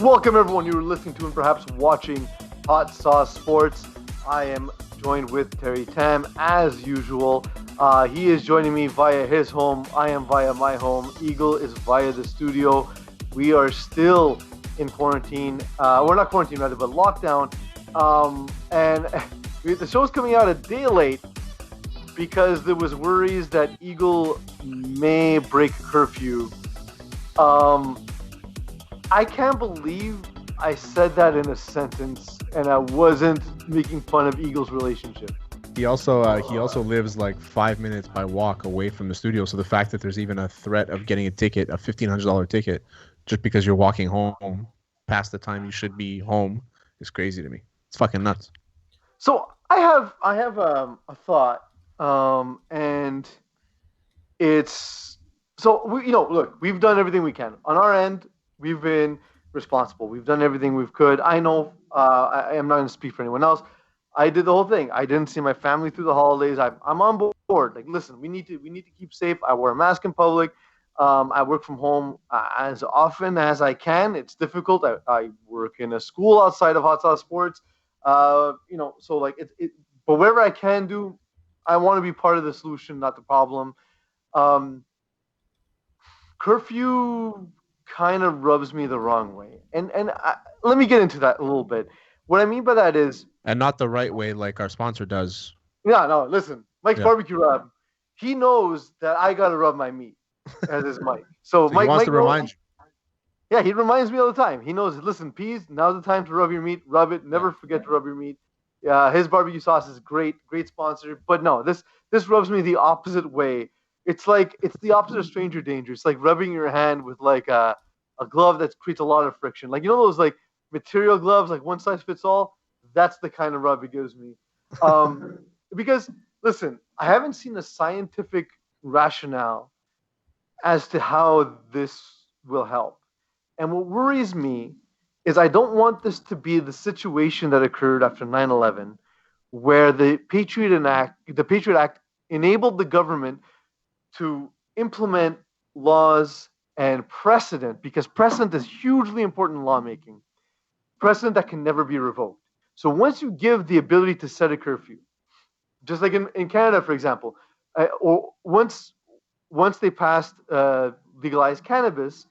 Welcome, everyone. You are listening to and perhaps watching Hot Sauce Sports. I am joined with Terry Tam as usual. He is joining me via his home. I am via my home. Eagle is via the studio. We are still in quarantine. We're not quarantine, rather, but lockdown. And the show's coming out a day late because there was worries that Eagle may break curfew. I can't believe I said that in a sentence and I wasn't making fun of Eagle's relationship. He also lives like 5 minutes by walk away from the studio. So the fact that there's even a threat of getting a ticket, a $1,500 ticket, just because you're walking home past the time you should be home is crazy to me. It's fucking nuts. So I have a thought, and it's look, we've done everything we can on our end. We've been responsible. We've done everything we could. I know I am not going to speak for anyone else. I did the whole thing. I didn't see my family through the holidays. I'm on board. Like, listen, we need to keep safe. I wear a mask in public. I work from home as often as I can. It's difficult. I work in a school outside of Hot Sauce Sports. So like but whatever I can do, I want to be part of the solution, not the problem. Curfew kind of rubs me the wrong way. And let me get into that a little bit. What I mean by that is... And not the right way like our sponsor does. Yeah, no, listen. Mike's Barbecue Rub, he knows that I got to rub my meat, as is Mike. So Mike, he wants to remind you. Yeah, he reminds me all the time. He knows, listen, Peas, now's the time to rub your meat. Rub it. Never forget to rub your meat. His barbecue sauce is great sponsor. But no, this rubs me the opposite way. It's the opposite of stranger danger. It's like rubbing your hand with like a glove that creates a lot of friction. Like, you know those like material gloves, like one size fits all? That's the kind of rub it gives me. Because, listen, I haven't seen a scientific rationale as to how this will help. And what worries me is I don't want this to be the situation that occurred after 9/11, where the Patriot Act enabled the government to implement laws and precedent, because precedent is hugely important in lawmaking, precedent that can never be revoked. So once you give the ability to set a curfew, just like in Canada, for example, or once they passed legalized cannabis,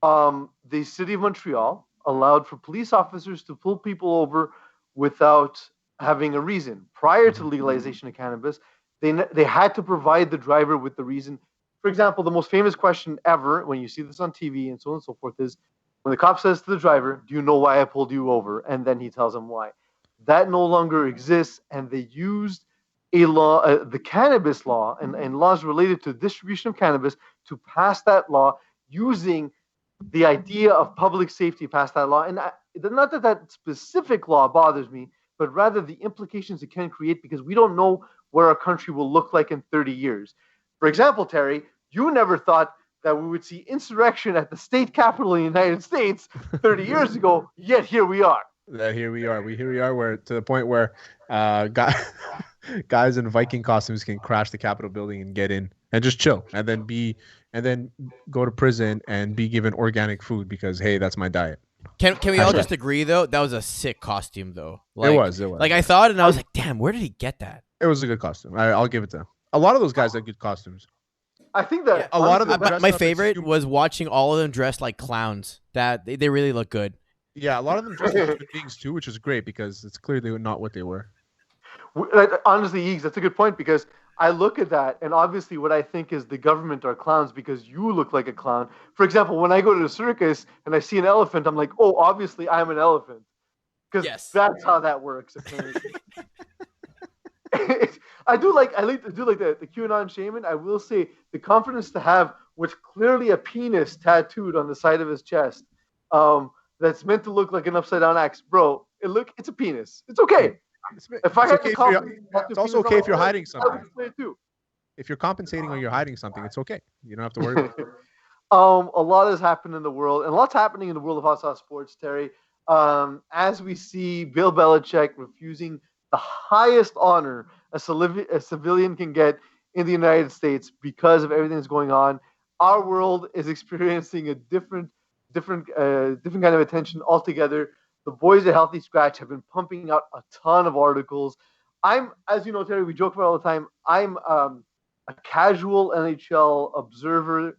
the city of Montreal allowed for police officers to pull people over without having a reason. Prior to legalization of cannabis, they had to provide the driver with the reason. For example, the most famous question ever, when you see this on TV and so on and so forth, is when the cop says to the driver, "Do you know why I pulled you over?" And then he tells him why. That no longer exists, and they used a law, the cannabis law, and laws related to distribution of cannabis to pass that law using the idea of public safety past that law. And not that specific law bothers me, but rather the implications it can create, because we don't know where our country will look like in 30 years. For example, Terry, you never thought that we would see insurrection at the state capitol in the United States 30 years ago, yet here we are. Here we are. Where to the point where guys in Viking costumes can crash the Capitol building and get in and just chill, and then go to prison and be given organic food because, hey, that's my diet. Can we all just agree though? That was a sick costume though. Like, it was. Like, I thought, and I was like, damn, where did he get that? It was a good costume. I'll give it to him. A lot of those guys had good costumes. I think that a lot of them. My favorite was watching all of them dressed like clowns. That they really look good. Yeah, a lot of them dressed like human beings too, which is great because it's clearly not what they were. Honestly, Eags, that's a good point, because I look at that, and obviously what I think is the government are clowns because you look like a clown. For example, when I go to the circus and I see an elephant, I'm like, oh, obviously I'm an elephant. Because that's how that works. I do like the QAnon shaman. I will say the confidence to have what's clearly a penis tattooed on the side of his chest, that's meant to look like an upside down axe, bro. It's a penis. It's okay. It's also okay if you're hiding something. If you're compensating or you're hiding something, it's okay. You don't have to worry about it. A lot has happened in the world, and a lot's happening in the world of Hot Sauce Sports, Terry. As we see Bill Belichick refusing the highest honor a civilian can get in the United States because of everything that's going on. Our world is experiencing a different different kind of attention altogether. The boys at Healthy Scratch have been pumping out a ton of articles. As you know, Terry, we joke about it all the time. I'm a casual NHL observer.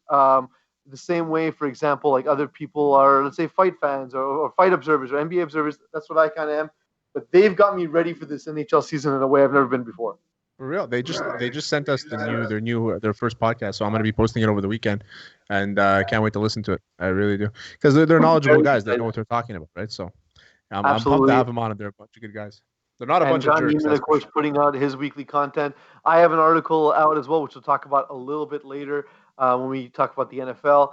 The same way, for example, like other people are, let's say, fight fans or fight observers or NBA observers. That's what I kind of am. But they've got me ready for this NHL season in a way I've never been before. For real, they just sent us their first podcast, so I'm gonna be posting it over the weekend, and can't wait to listen to it. I really do, because they're knowledgeable guys. They know what they're talking about, right? So I'm pumped to have them on, and they're a bunch of good guys. They're not a bunch of jerks. John Neiman, of course, putting out his weekly content. I have an article out as well, which we'll talk about a little bit later when we talk about the NFL.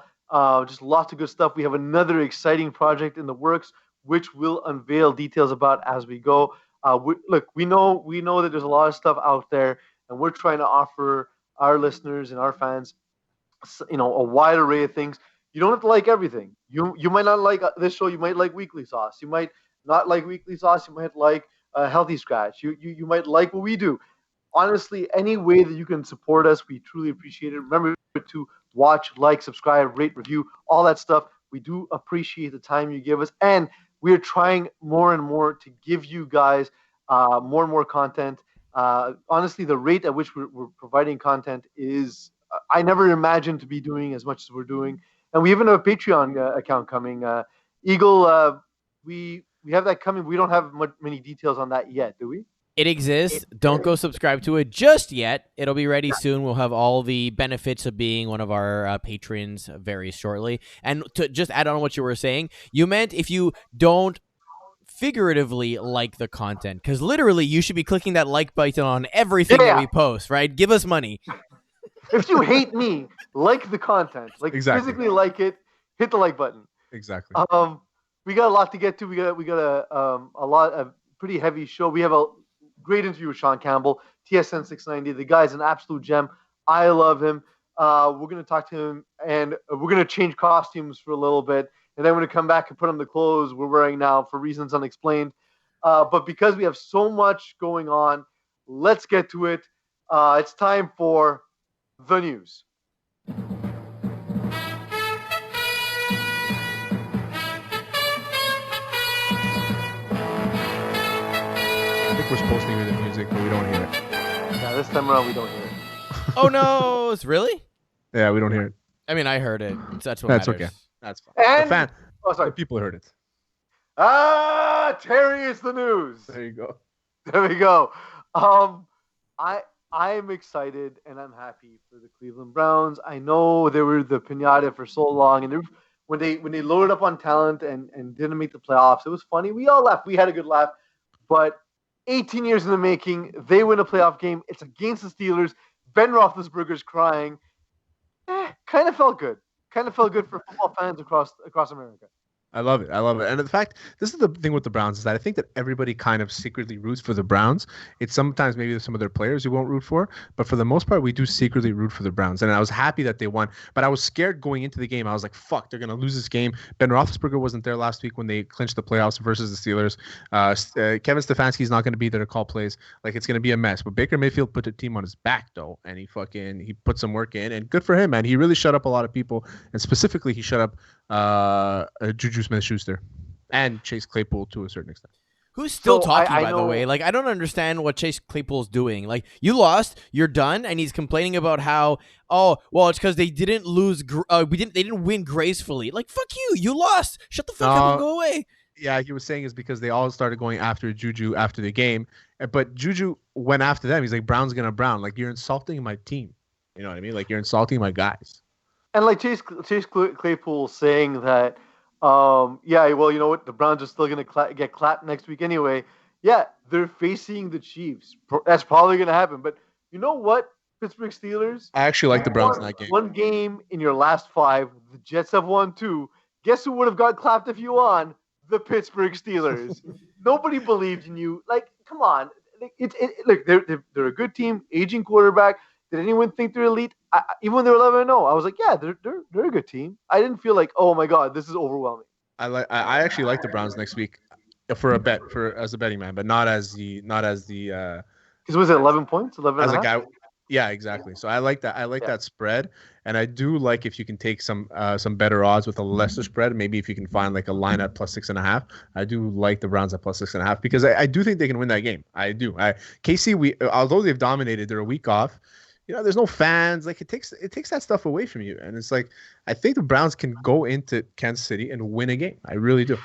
Just lots of good stuff. We have another exciting project in the works, which we'll unveil details about as we go. We know that there's a lot of stuff out there, and we're trying to offer our listeners and our fans, a wide array of things. You don't have to like everything. You might not like this show. You might like Weekly Sauce. You might not like Weekly Sauce. You might like Healthy Scratch. You might like what we do. Honestly, any way that you can support us, we truly appreciate it. Remember to watch, like, subscribe, rate, review, all that stuff. We do appreciate the time you give us, and we're trying more and more to give you guys more and more content. Honestly, the rate at which we're providing content is I never imagined to be doing as much as we're doing. And we even have a Patreon account coming. Eagle, we have that coming. We don't have many details on that yet, do we? It exists. Don't go subscribe to it just yet. It'll be ready soon. We'll have all the benefits of being one of our patrons very shortly. And to just add on what you were saying, you meant if you don't figuratively like the content, because literally you should be clicking that like button on everything that we post, right? Give us money. If you hate me, like the content. Like physically like it, hit the like button. Exactly. We got a lot to get to. We got a pretty heavy show. We have a great interview with Sean Campbell, TSN 690. The guy's an absolute gem. I love him. We're going to talk to him, and we're going to change costumes for a little bit, and then we're going to come back and put on the clothes we're wearing now for reasons unexplained. But because we have so much going on, let's get to it. It's time for the news. We're supposed to hear the music, but we don't hear it. Yeah, this time around we don't hear it. Oh no! Really? Yeah, we don't hear it. I mean, I heard it. That's what That's matters. okay. That's fine. And The people heard it. Terry is the news. There you go. There we go. I am excited and I'm happy for the Cleveland Browns. I know they were the pinata for so long, and when they loaded up on talent and didn't make the playoffs, it was funny. We all laughed. We had a good laugh, but 18 years in the making, they win a playoff game. It's against the Steelers. Ben Roethlisberger's crying. Kind of felt good. Kind of felt good for football fans across America. I love it. And the fact, this is the thing with the Browns, is that I think that everybody kind of secretly roots for the Browns. It's sometimes maybe some of their players who won't root for, but for the most part, we do secretly root for the Browns. And I was happy that they won, but I was scared going into the game. I was like, fuck, they're going to lose this game. Ben Roethlisberger wasn't there last week when they clinched the playoffs versus the Steelers. Kevin Stefanski's not going to be there to call plays. Like, it's going to be a mess. But Baker Mayfield put the team on his back, though, and he put some work in, and good for him, man. He really shut up a lot of people, and specifically, he shut up Juju Smith-Schuster and Chase Claypool to a certain extent. Who's still talking, by the way? Like, I don't understand what Chase Claypool's doing. Like, you lost, you're done, and he's complaining about how, it's because they didn't lose. They didn't win gracefully. Like, fuck you, you lost. Shut the fuck up and go away. Yeah, he was saying is because they all started going after Juju after the game, but Juju went after them. He's like, Brown's gonna Brown. Like, you're insulting my team. You know what I mean? Like, you're insulting my guys. And like Chase Claypool saying that, well, you know what? The Browns are still going to get clapped next week anyway. Yeah, they're facing the Chiefs. That's probably going to happen. But you know what, Pittsburgh Steelers? I actually like the Browns in that game. One game in your last 5. The Jets have won 2. Guess who would have got clapped if you won? The Pittsburgh Steelers. Nobody believed in you. Like, come on. Look, they're a good team, aging quarterback. Did anyone think they're elite? Even when they were 11-0, I was like, yeah, they're a good team. I didn't feel like, oh my god, this is overwhelming. I actually like the Browns next week for a bet as a betting man, but not as the because was it 11 points, 11 as and a guy. Yeah, exactly. So I like that. I like that spread, and I do like if you can take some better odds with a lesser spread. Maybe if you can find like a line at +6.5. I do like the Browns at +6.5 because I do think they can win that game. I do. KC, although they've dominated, they're a week off. There's no fans. Like it takes that stuff away from you, and it's like I think the Browns can go into Kansas City and win a game. I really do.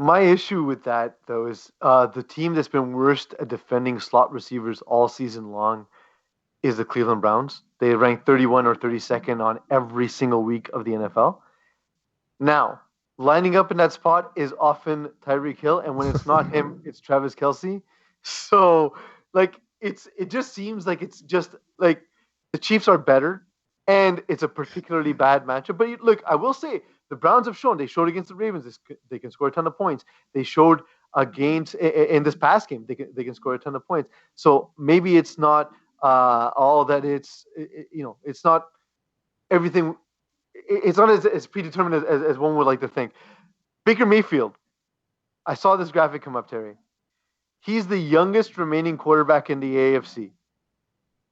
My issue with that, though, is the team that's been worst at defending slot receivers all season long is the Cleveland Browns. They rank 31 or 32nd on every single week of the NFL. Now, lining up in that spot is often Tyreek Hill, and when it's not him, it's Travis Kelce. So, like, it just seems like it's just like the Chiefs are better, and it's a particularly bad matchup. But look, I will say the Browns have shown. They showed against the Ravens they can score a ton of points. They showed against in this past game they can score a ton of points. So maybe it's not all that it's not everything. It's not as predetermined as one would like to think. Baker Mayfield. I saw this graphic come up, Terry. He's the youngest remaining quarterback in the AFC.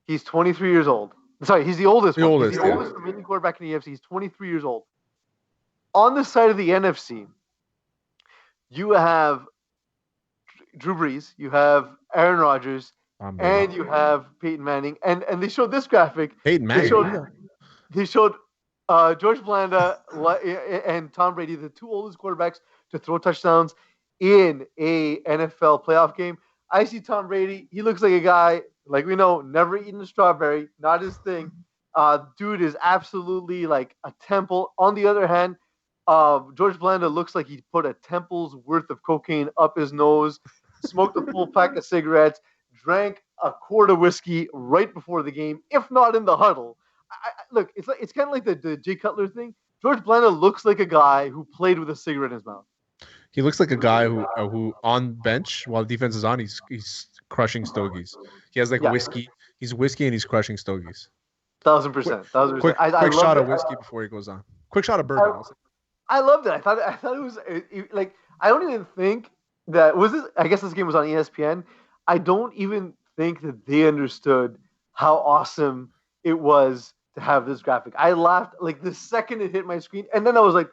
He's 23 years old. Sorry, he's the oldest. He's the oldest remaining quarterback in the AFC. He's 23 years old. On the side of the NFC, you have Drew Brees, you have Aaron Rodgers, and you have Peyton Manning. And they showed this graphic. Peyton Manning. They showed George Blanda and Tom Brady, the two oldest quarterbacks to throw touchdowns in a NFL playoff game. I see Tom Brady. He looks like a guy, like we know, never eaten a strawberry, not his thing. Dude is absolutely like a temple. On the other hand, George Blanda looks like he put a temple's worth of cocaine up his nose, smoked a full pack of cigarettes, drank a quart of whiskey right before the game, if not in the huddle. Look, it's kind of like the Jay Cutler thing. George Blanda looks like a guy who played with a cigarette in his mouth. He looks like a guy who on bench while defense is on, he's crushing stogies. He has whiskey. He's whiskey and he's crushing stogies. 1,000%. Quick shot of whiskey before he goes on. Quick shot of bourbon. I loved it. I thought it was like I don't even think that was this. I guess this game was on ESPN. I don't even think that they understood how awesome it was to have this graphic. I laughed like the second it hit my screen, and then I was like,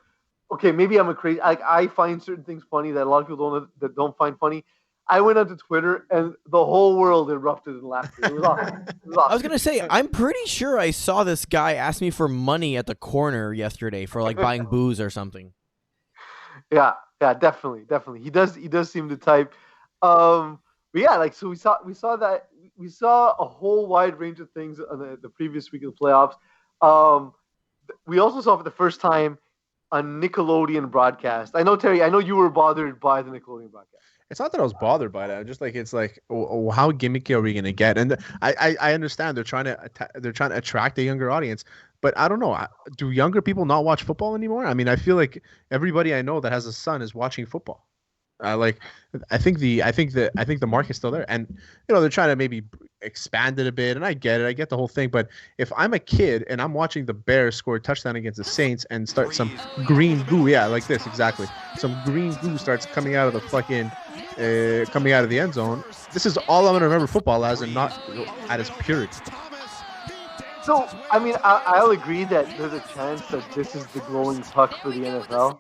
okay, maybe I'm a crazy. Like I find certain things funny that a lot of people don't find funny. I went onto Twitter and the whole world erupted in laughter. It was awesome. I was gonna say, I'm pretty sure I saw this guy ask me for money at the corner yesterday for like buying booze or something. Yeah, definitely. He does seem the type. But yeah, like so we saw a whole wide range of things on the previous week of the playoffs. We also saw for the first time a Nickelodeon broadcast. I know, Terry, you were bothered by the Nickelodeon broadcast. It's not that I was bothered by that. Just like it's like, how gimmicky are we gonna get? And I understand they're trying to attract a younger audience, but I don't know. Do younger people not watch football anymore? I mean, I feel like everybody I know that has a son is watching football. I think the market's still there, and they're trying to maybe expand it a bit, and I get it. I get the whole thing, but if I'm a kid and I'm watching the Bears score a touchdown against the Saints and start some green goo, like this exactly, some green goo starts coming out of the fucking coming out of the end zone. This is all I'm gonna remember football as, and not at its purity. So, I mean, I'll agree that there's a chance that this is the glowing puck for the NFL.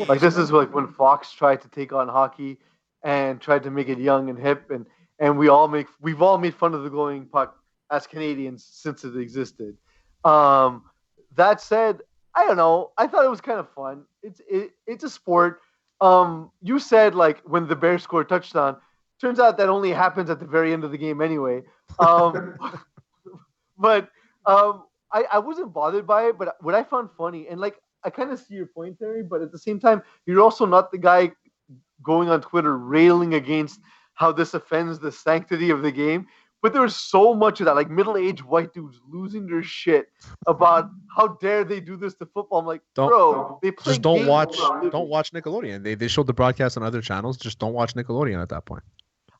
Like, this is like when Fox tried to take on hockey and tried to make it young and hip, and we've all made fun of the glowing puck as Canadians since it existed. That said, I don't know. I thought it was kind of fun. It's a sport. You said like when the Bears score a touchdown. Turns out that only happens at the very end of the game anyway. But I wasn't bothered by it. But what I found funny, and like I kind of see your point, Terry, but at the same time, you're also not the guy going on Twitter railing against how this offends the sanctity of the game. But there was so much of that, like middle-aged white dudes losing their shit about how dare they do this to football. I'm like, bro, they play just don't watch Nickelodeon. They showed the broadcast on other channels. Just don't watch Nickelodeon at that point.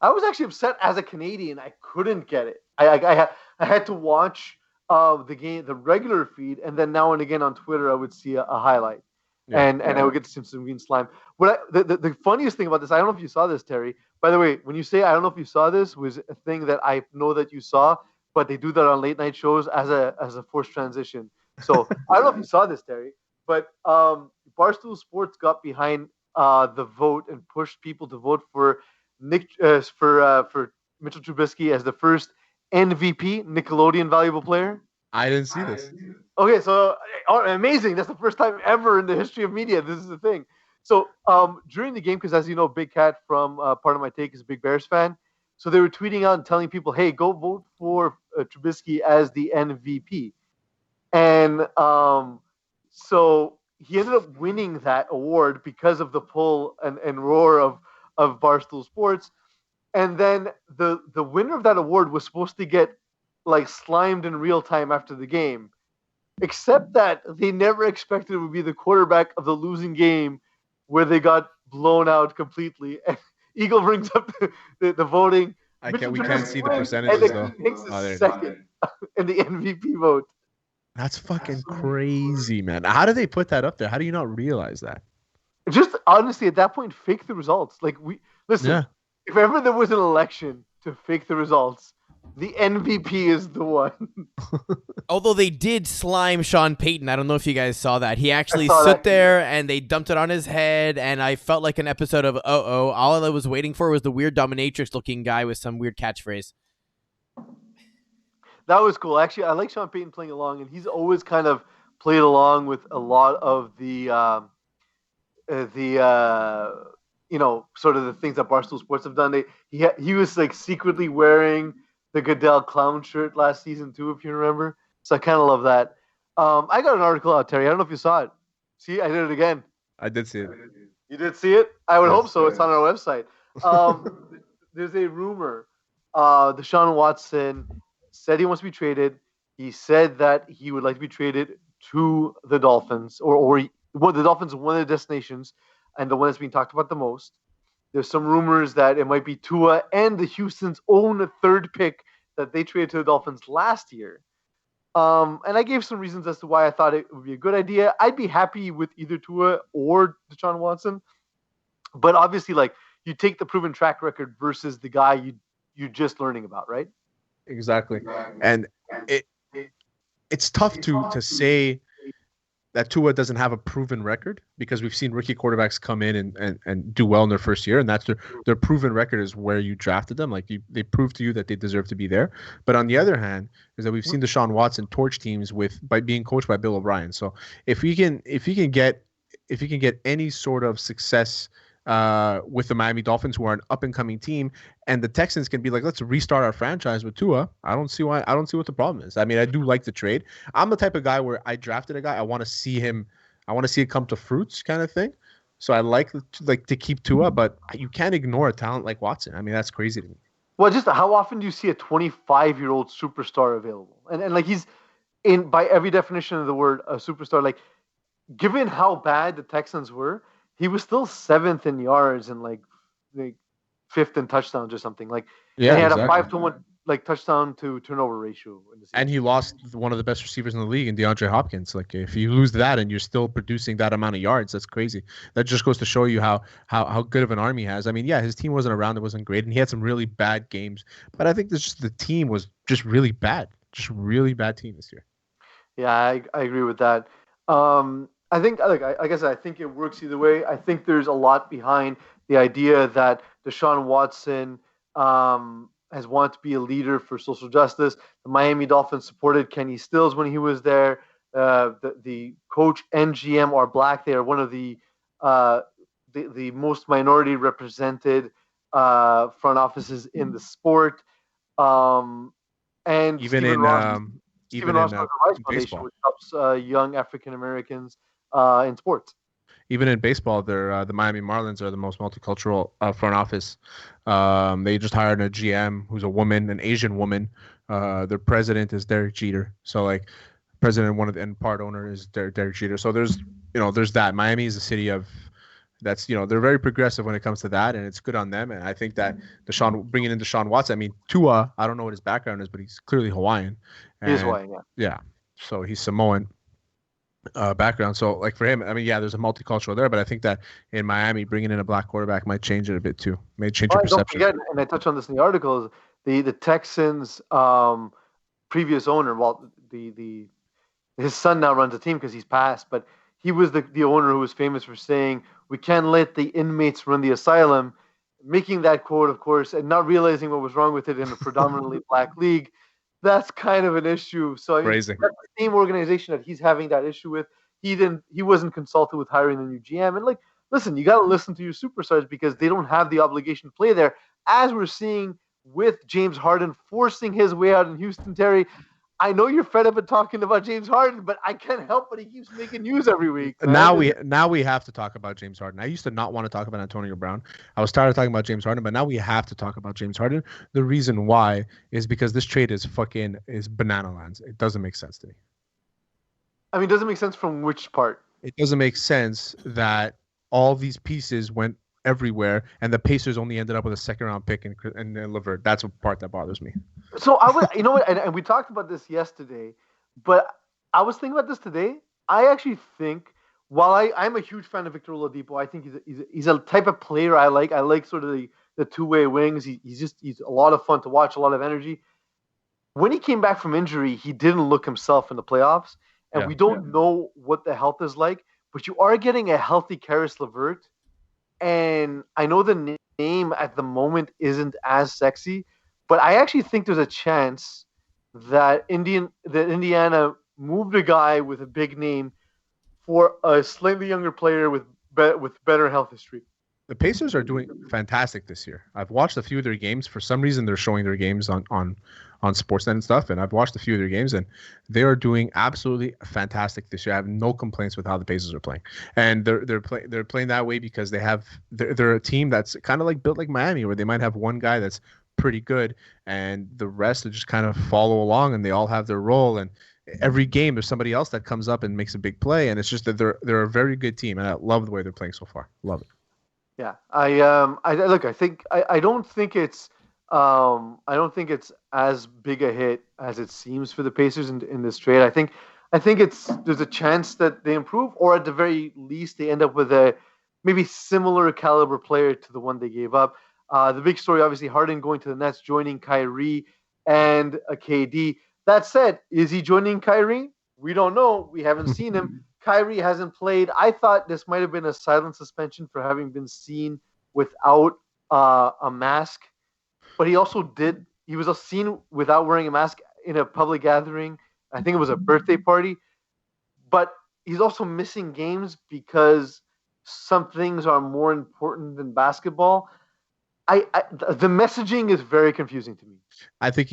I was actually upset as a Canadian. I couldn't get it. I had to watch the game, the regular feed, and then now and again on Twitter I would see a highlight, and I would get to see some green slime. The funniest thing about this, I don't know if you saw this, Terry. By the way, when you say I don't know if you saw this, was a thing that I know that you saw but they do that on late night shows as a forced transition. So I don't know if you saw this, Terry, but Barstool Sports got behind the vote and pushed people to vote for for Mitchell Trubisky as the first MVP, Nickelodeon Valuable Player. I didn't see this. Okay, so amazing! That's the first time ever in the history of media. This is the thing. So during the game, because as you know, Big Cat from Part of My Take is a big Bears fan. So they were tweeting out and telling people, "Hey, go vote for Trubisky as the MVP." And so he ended up winning that award because of the pull and roar of Barstool Sports. And then the winner of that award was supposed to get like slimed in real time after the game, except that they never expected it would be the quarterback of the losing game where they got blown out completely. And Eagle brings up the voting. We can't see the percentages though. He takes a second in the MVP vote. That's fucking crazy, man. How do they put that up there? How do you not realize that? Just honestly, at that point, fake the results. Like listen. Yeah. If ever there was an election to fake the results, the MVP is the one. Although they did slime Sean Payton. I don't know if you guys saw that. He actually stood there and they dumped it on his head, and I felt like an episode of Uh-Oh. All I was waiting for was the weird dominatrix looking guy with some weird catchphrase. That was cool. Actually, I like Sean Payton playing along, and he's always kind of played along with a lot of the sort of the things that Barstool Sports have done. He was like secretly wearing the Goodell clown shirt last season too, if you remember. So I kind of love that. I got an article out, Terry. I don't know if you saw it. See, I did it again. I did see it. You did see it? I would hope so. It's on our website. There's a rumor. Deshaun Watson said he wants to be traded. He said that he would like to be traded to the Dolphins, or the Dolphins are one of the destinations, and the one that's being talked about the most. There's some rumors that it might be Tua and the Houston's own third pick that they traded to the Dolphins last year. And I gave some reasons as to why I thought it would be a good idea. I'd be happy with either Tua or Deshaun Watson. But obviously, like, you take the proven track record versus the guy you're just learning about, right? Exactly. And it's tough to say that Tua doesn't have a proven record, because we've seen rookie quarterbacks come in and do well in their first year, and that's their proven record is where you drafted them. Like they prove to you that they deserve to be there. But on the other hand, is that we've seen Deshaun Watson torch teams by being coached by Bill O'Brien. So if he can get any sort of success with the Miami Dolphins, who are an up and coming team, and the Texans can be like, let's restart our franchise with Tua, I don't see what the problem is. I mean, I do like the trade. I'm the type of guy where I drafted a guy, I want to see it come to fruits, kind of thing. So I like to keep Tua, but you can't ignore a talent like Watson. I mean, that's crazy to me. Well, just how often do you see a 25-year-old superstar available? And like, he's by every definition of the word, a superstar. Like, given how bad the Texans were, he was still 7th in yards and like 5th in touchdowns or something. Like, yeah, he had exactly. a 5-to-1 like touchdown to turnover ratio in the season. And he lost one of the best receivers in the league in DeAndre Hopkins. Like, if you lose that and you're still producing that amount of yards, that's crazy. That just goes to show you how good of an arm he has. I mean, yeah, his team wasn't around, it wasn't great, and he had some really bad games. But I think the team was just really bad. Just really bad team this year. Yeah, I agree with that. I think, like I said, I think it works either way. I think there's a lot behind the idea that Deshaun Watson has wanted to be a leader for social justice. The Miami Dolphins supported Kenny Stills when he was there. The coach and GM are black. They are one of the most minority represented front offices in the sport. And Even Stephen in Ross, even Ross in runs the Rice Foundation, baseball. which helps young African Americans in sports. Even in baseball, the Miami Marlins are the most multicultural front office. They just hired a GM who's a woman, an Asian woman. Their president is Derek Jeter. So, like, president and part owner is Derek Jeter. So there's that. Miami is a city of that's, they're very progressive when it comes to that, and it's good on them. And I think that bringing in Deshaun Watson, I mean, Tua, I don't know what his background is, but he's clearly Hawaiian. He is Hawaiian, yeah. Yeah. So he's Samoan background. So, like, for him, I mean, yeah, there's a multicultural there, but I think that in Miami, bringing in a black quarterback might change it a bit too. May change your perception. Don't forget, and I touched on this in the article, the Texans previous owner. Well, his son now runs the team because he's passed, but he was the owner who was famous for saying, "We can't let the inmates run the asylum," making that quote, of course, and not realizing what was wrong with it in a predominantly black league. That's kind of an issue. So I mean, Crazy. that's the same organization that he's having that issue with. He wasn't consulted with hiring the new GM. And like, listen, you got to listen to your superstars because they don't have the obligation to play there. As we're seeing with James Harden forcing his way out in Houston, Terry, I know you're fed up with talking about James Harden, but I can't help but he keeps making news every week. Man. Now we have to talk about James Harden. I used to not want to talk about Antonio Brown. I was tired of talking about James Harden, but now we have to talk about James Harden. The reason why is because this trade is banana lands. It doesn't make sense to me. I mean, it doesn't make sense from which part? It doesn't make sense that all these pieces went everywhere, and the Pacers only ended up with a second-round pick and LeVert. That's the part that bothers me. So I would, you know what, and we talked about this yesterday, but I was thinking about this today. I actually think, while I'm a huge fan of Victor Oladipo, I think he's a type of player I like. I like sort of the two-way wings. He's a lot of fun to watch, a lot of energy. When he came back from injury, he didn't look himself in the playoffs, and we don't know what the health is like. But you are getting a healthy Karis LeVert. And I know the name at the moment isn't as sexy, but I actually think there's a chance that Indiana moved a guy with a big name for a slightly younger player with better health history. The Pacers are doing fantastic this year. I've watched a few of their games. For some reason, they're showing their games on Sportsnet and stuff, and I've watched a few of their games, and they are doing absolutely fantastic this year. I have no complaints with how the Pacers are playing, and they're playing that way because they're a team that's kind of like built like Miami, where they might have one guy that's pretty good, and the rest will just kind of follow along, and they all have their role. And every game, there's somebody else that comes up and makes a big play, and it's just that they're a very good team, and I love the way they're playing so far. Love it. Yeah, I don't think it's as big a hit as it seems for the Pacers in this trade. I think there's a chance that they improve, or at the very least they end up with a maybe similar caliber player to the one they gave up. The big story, obviously, Harden going to the Nets, joining Kyrie and a KD. That said, is he joining Kyrie? We don't know. We haven't seen him. Kyrie hasn't played. I thought this might have been a silent suspension for having been seen without a mask, but he also did. He was seen without wearing a mask in a public gathering. I think it was a birthday party, but he's also missing games because some things are more important than basketball. The messaging is very confusing to me. I think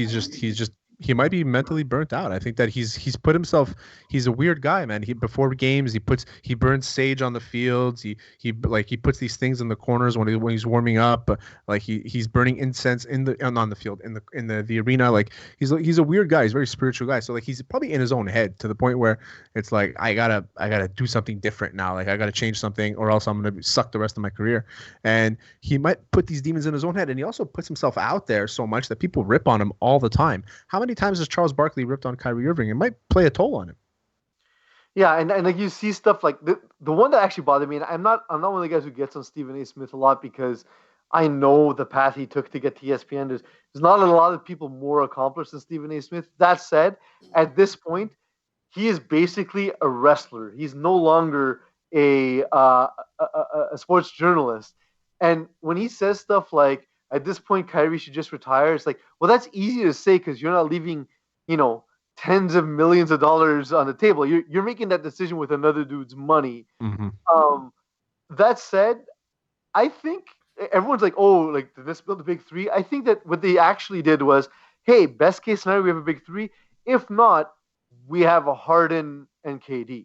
he might be mentally burnt out. I think that he's put himself. He's a weird guy, man. Before games, he burns sage on the fields. He puts these things in the corners when he's warming up. Like he's burning incense on the field in the arena. Like he's a weird guy. He's a very spiritual guy. So like he's probably in his own head to the point where it's like I gotta do something different now. Like I gotta change something, or else I'm gonna suck the rest of my career. And he might put these demons in his own head, and he also puts himself out there so much that people rip on him all the time. How many times has Charles Barkley ripped on Kyrie Irving? It might play a toll on him. Yeah, and like you see stuff like the one that actually bothered me, and I'm not one of the guys who gets on Stephen A. Smith a lot because I know the path he took to get to ESPN. There's not a lot of people more accomplished than Stephen A. Smith. That said, at this point, he is basically a wrestler. He's no longer a sports journalist. And when he says stuff like, at this point, Kyrie should just retire, it's like, well, that's easy to say because you're not leaving, tens of millions of dollars on the table. You're making that decision with another dude's money. Mm-hmm. That said, I think everyone's like, oh, like, did this build a big three? I think that what they actually did was, hey, best case scenario, we have a big three. If not, we have a Harden and KD.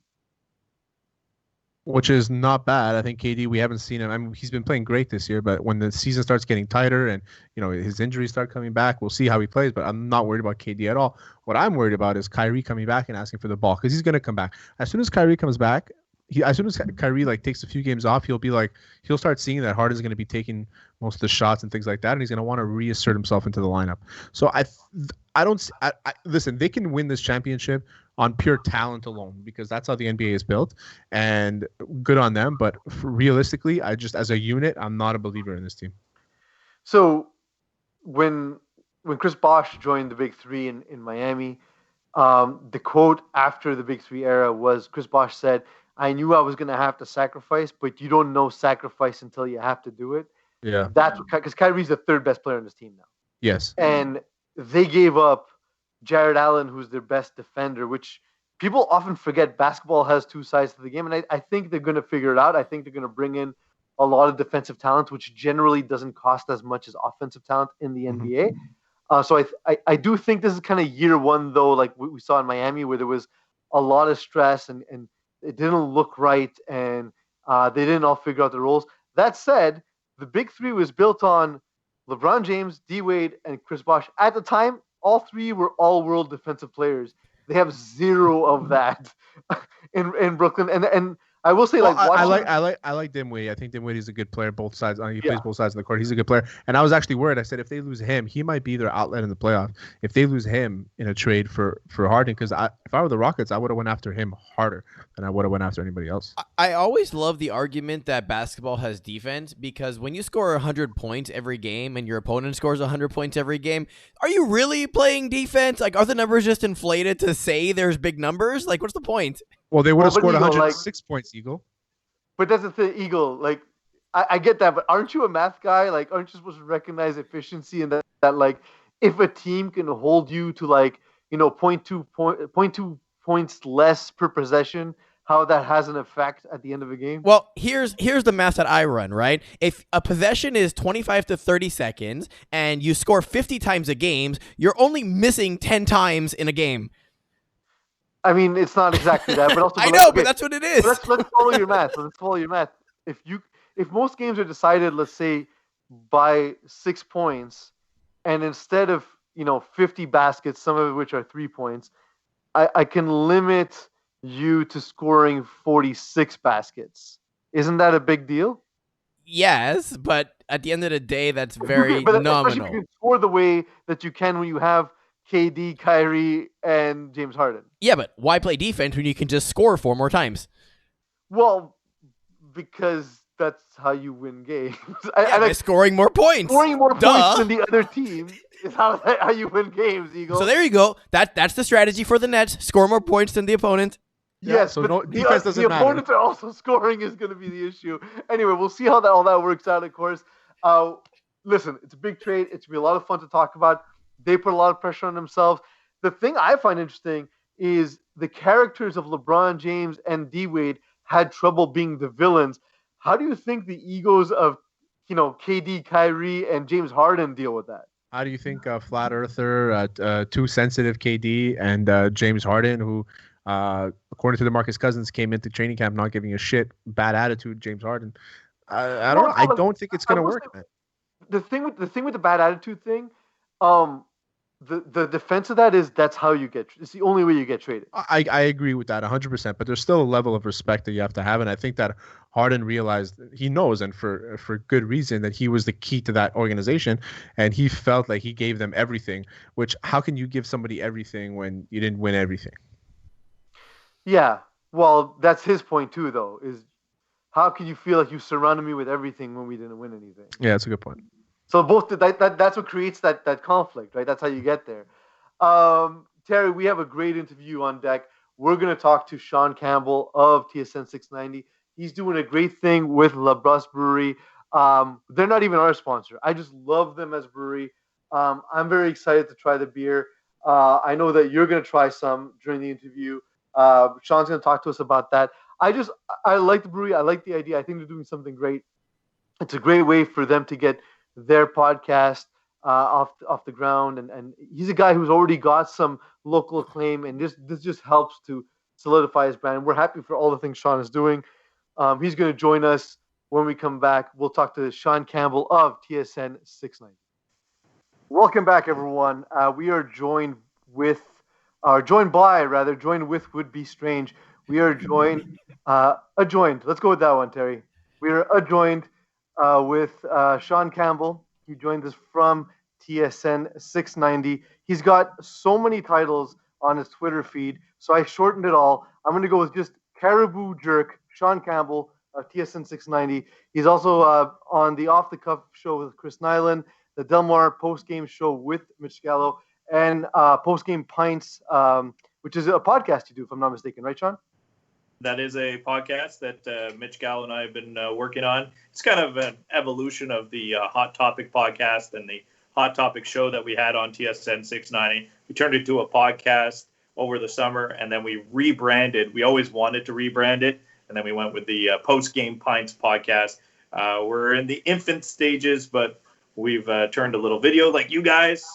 Which is not bad. I think KD, we haven't seen him. I mean, he's been playing great this year, but when the season starts getting tighter and, his injuries start coming back, we'll see how he plays, but I'm not worried about KD at all. What I'm worried about is Kyrie coming back and asking for the ball, because he's going to come back. As soon as Kyrie comes back, as soon as Kyrie takes a few games off, he'll start seeing that Harden's going to be taking most of the shots and things like that, and he's going to want to reassert himself into the lineup. So listen, they can win this championship on pure talent alone, because that's how the NBA is built, and good on them. But realistically, as a unit, I'm not a believer in this team. So when when Chris Bosh joined the Big Three in Miami, the quote after the Big Three era was Chris Bosh said, "I knew I was going to have to sacrifice, but you don't know sacrifice until you have to do it." Yeah. That's because Kyrie's the third best player on this team now. Yes. And they gave up Jared Allen, who's their best defender, which people often forget basketball has two sides to the game. And I think they're going to figure it out. I think they're going to bring in a lot of defensive talent, which generally doesn't cost as much as offensive talent in the NBA. So I do think this is kind of year one, though, like we saw in Miami, where there was a lot of stress and it didn't look right and they didn't all figure out the roles. That said, the Big Three was built on LeBron James, D Wade, and Chris Bosh. At the time, all three were all-world defensive players. They have zero of that in Brooklyn, and I will say, Well, like, watching, I like Dimwitty. I think Dimwitty's a good player, both sides. He plays both sides of the court. He's a good player, and I was actually worried. I said if they lose him, he might be their outlet in the playoffs. If they lose him in a trade for Harden, because if I were the Rockets, I would have went after him harder than I would have went after anybody else. I always love the argument that basketball has defense, because when you score 100 points every game and your opponent scores 100 points every game, are you really playing defense? Like, are the numbers just inflated to say there's big numbers? Like, what's the point? Well, they would have scored Eagle, 106 points, Eagle. But that's the thing, Eagle. Like, I get that, but aren't you a math guy? Like, aren't you supposed to recognize efficiency and that like, if a team can hold you to like, 0.2 points less per possession, how that has an effect at the end of a game? Well, here's the math that I run, right? If a possession is 25 to 30 seconds and you score 50 times a game, you're only missing 10 times in a game. I mean, it's not exactly that, but also I know, but that's what it is. Let's follow your math. Let's follow your math. If most games are decided, let's say, by 6 points, and instead of 50 baskets, some of which are 3 points, I can limit you to scoring 46 baskets. Isn't that a big deal? Yes, but at the end of the day, that's very nominal. Especially if you can score the way that you can when you have KD, Kyrie, and James Harden. Yeah, but why play defense when you can just score 4 more times? Well, because that's how you win games. By scoring more points. Scoring more points than the other team is how you win games, Eagle. So there you go. That's the strategy for the Nets. Score more points than the opponent. Yes, so but defense doesn't matter. The opponents are also scoring is going to be the issue. Anyway, we'll see how all that works out, of course. Listen, it's a big trade. It's going to be a lot of fun to talk about. They put a lot of pressure on themselves. The thing I find interesting is the characters of LeBron James and D Wade had trouble being the villains. How do you think the egos of, KD, Kyrie, and James Harden deal with that? How do you think flat earther, too sensitive KD and James Harden, who, according to DeMarcus Cousins, came into training camp not giving a shit, bad attitude, James Harden? I don't know. I don't think it's going to work, man. The thing with the bad attitude thing, the defense of that is that's how you get. It's the only way you get traded. I agree with that 100%, but there's still a level of respect that you have to have, and I think that Harden realized, he knows, and for good reason, that he was the key to that organization, and he felt like he gave them everything. Which, how can you give somebody everything when you didn't win everything? Yeah, well, that's his point too, though. Is how can you feel like you surrounded me with everything when we didn't win anything? Yeah, that's a good point. So both that's what creates that conflict, right? That's how you get there. Terry, we have a great interview on deck. We're going to talk to Sean Campbell of TSN 690. He's doing a great thing with La Brosse Brewery. They're not even our sponsor. I just love them as a brewery. I'm very excited to try the beer. I know that you're going to try some during the interview. Sean's going to talk to us about that. I like the brewery. I like the idea. I think they're doing something great. It's a great way for them to get their podcast off the ground, and he's a guy who's already got some local acclaim, and this just helps to solidify his brand. We're happy for all the things Sean is doing. He's going to join us when we come back. We'll talk to Sean Campbell of TSN 690. Welcome back, everyone. We are joined with would be strange. We are adjoined. Let's go with that one, Terry. We are adjoined with Sean Campbell. He joined us from TSN 690. He's got so many titles on his Twitter feed, so I shortened it all. I'm going to go with just Caribou Jerk, Sean Campbell, TSN 690. He's also on the Off the Cuff show with Chris Nyland, the Del Mar post-game show with Mitch Gallo, and post-game pints, which is a podcast you do, if I'm not mistaken, right, Sean? That is a podcast that Mitch Gallo and I have been working on. It's kind of an evolution of the Hot Topic podcast and the Hot Topic show that we had on TSN 690. We turned it to a podcast over the summer, and then we rebranded. We always wanted to rebrand it, and then we went with the Post Game Pints podcast. We're in the infant stages, but we've turned a little video like you guys,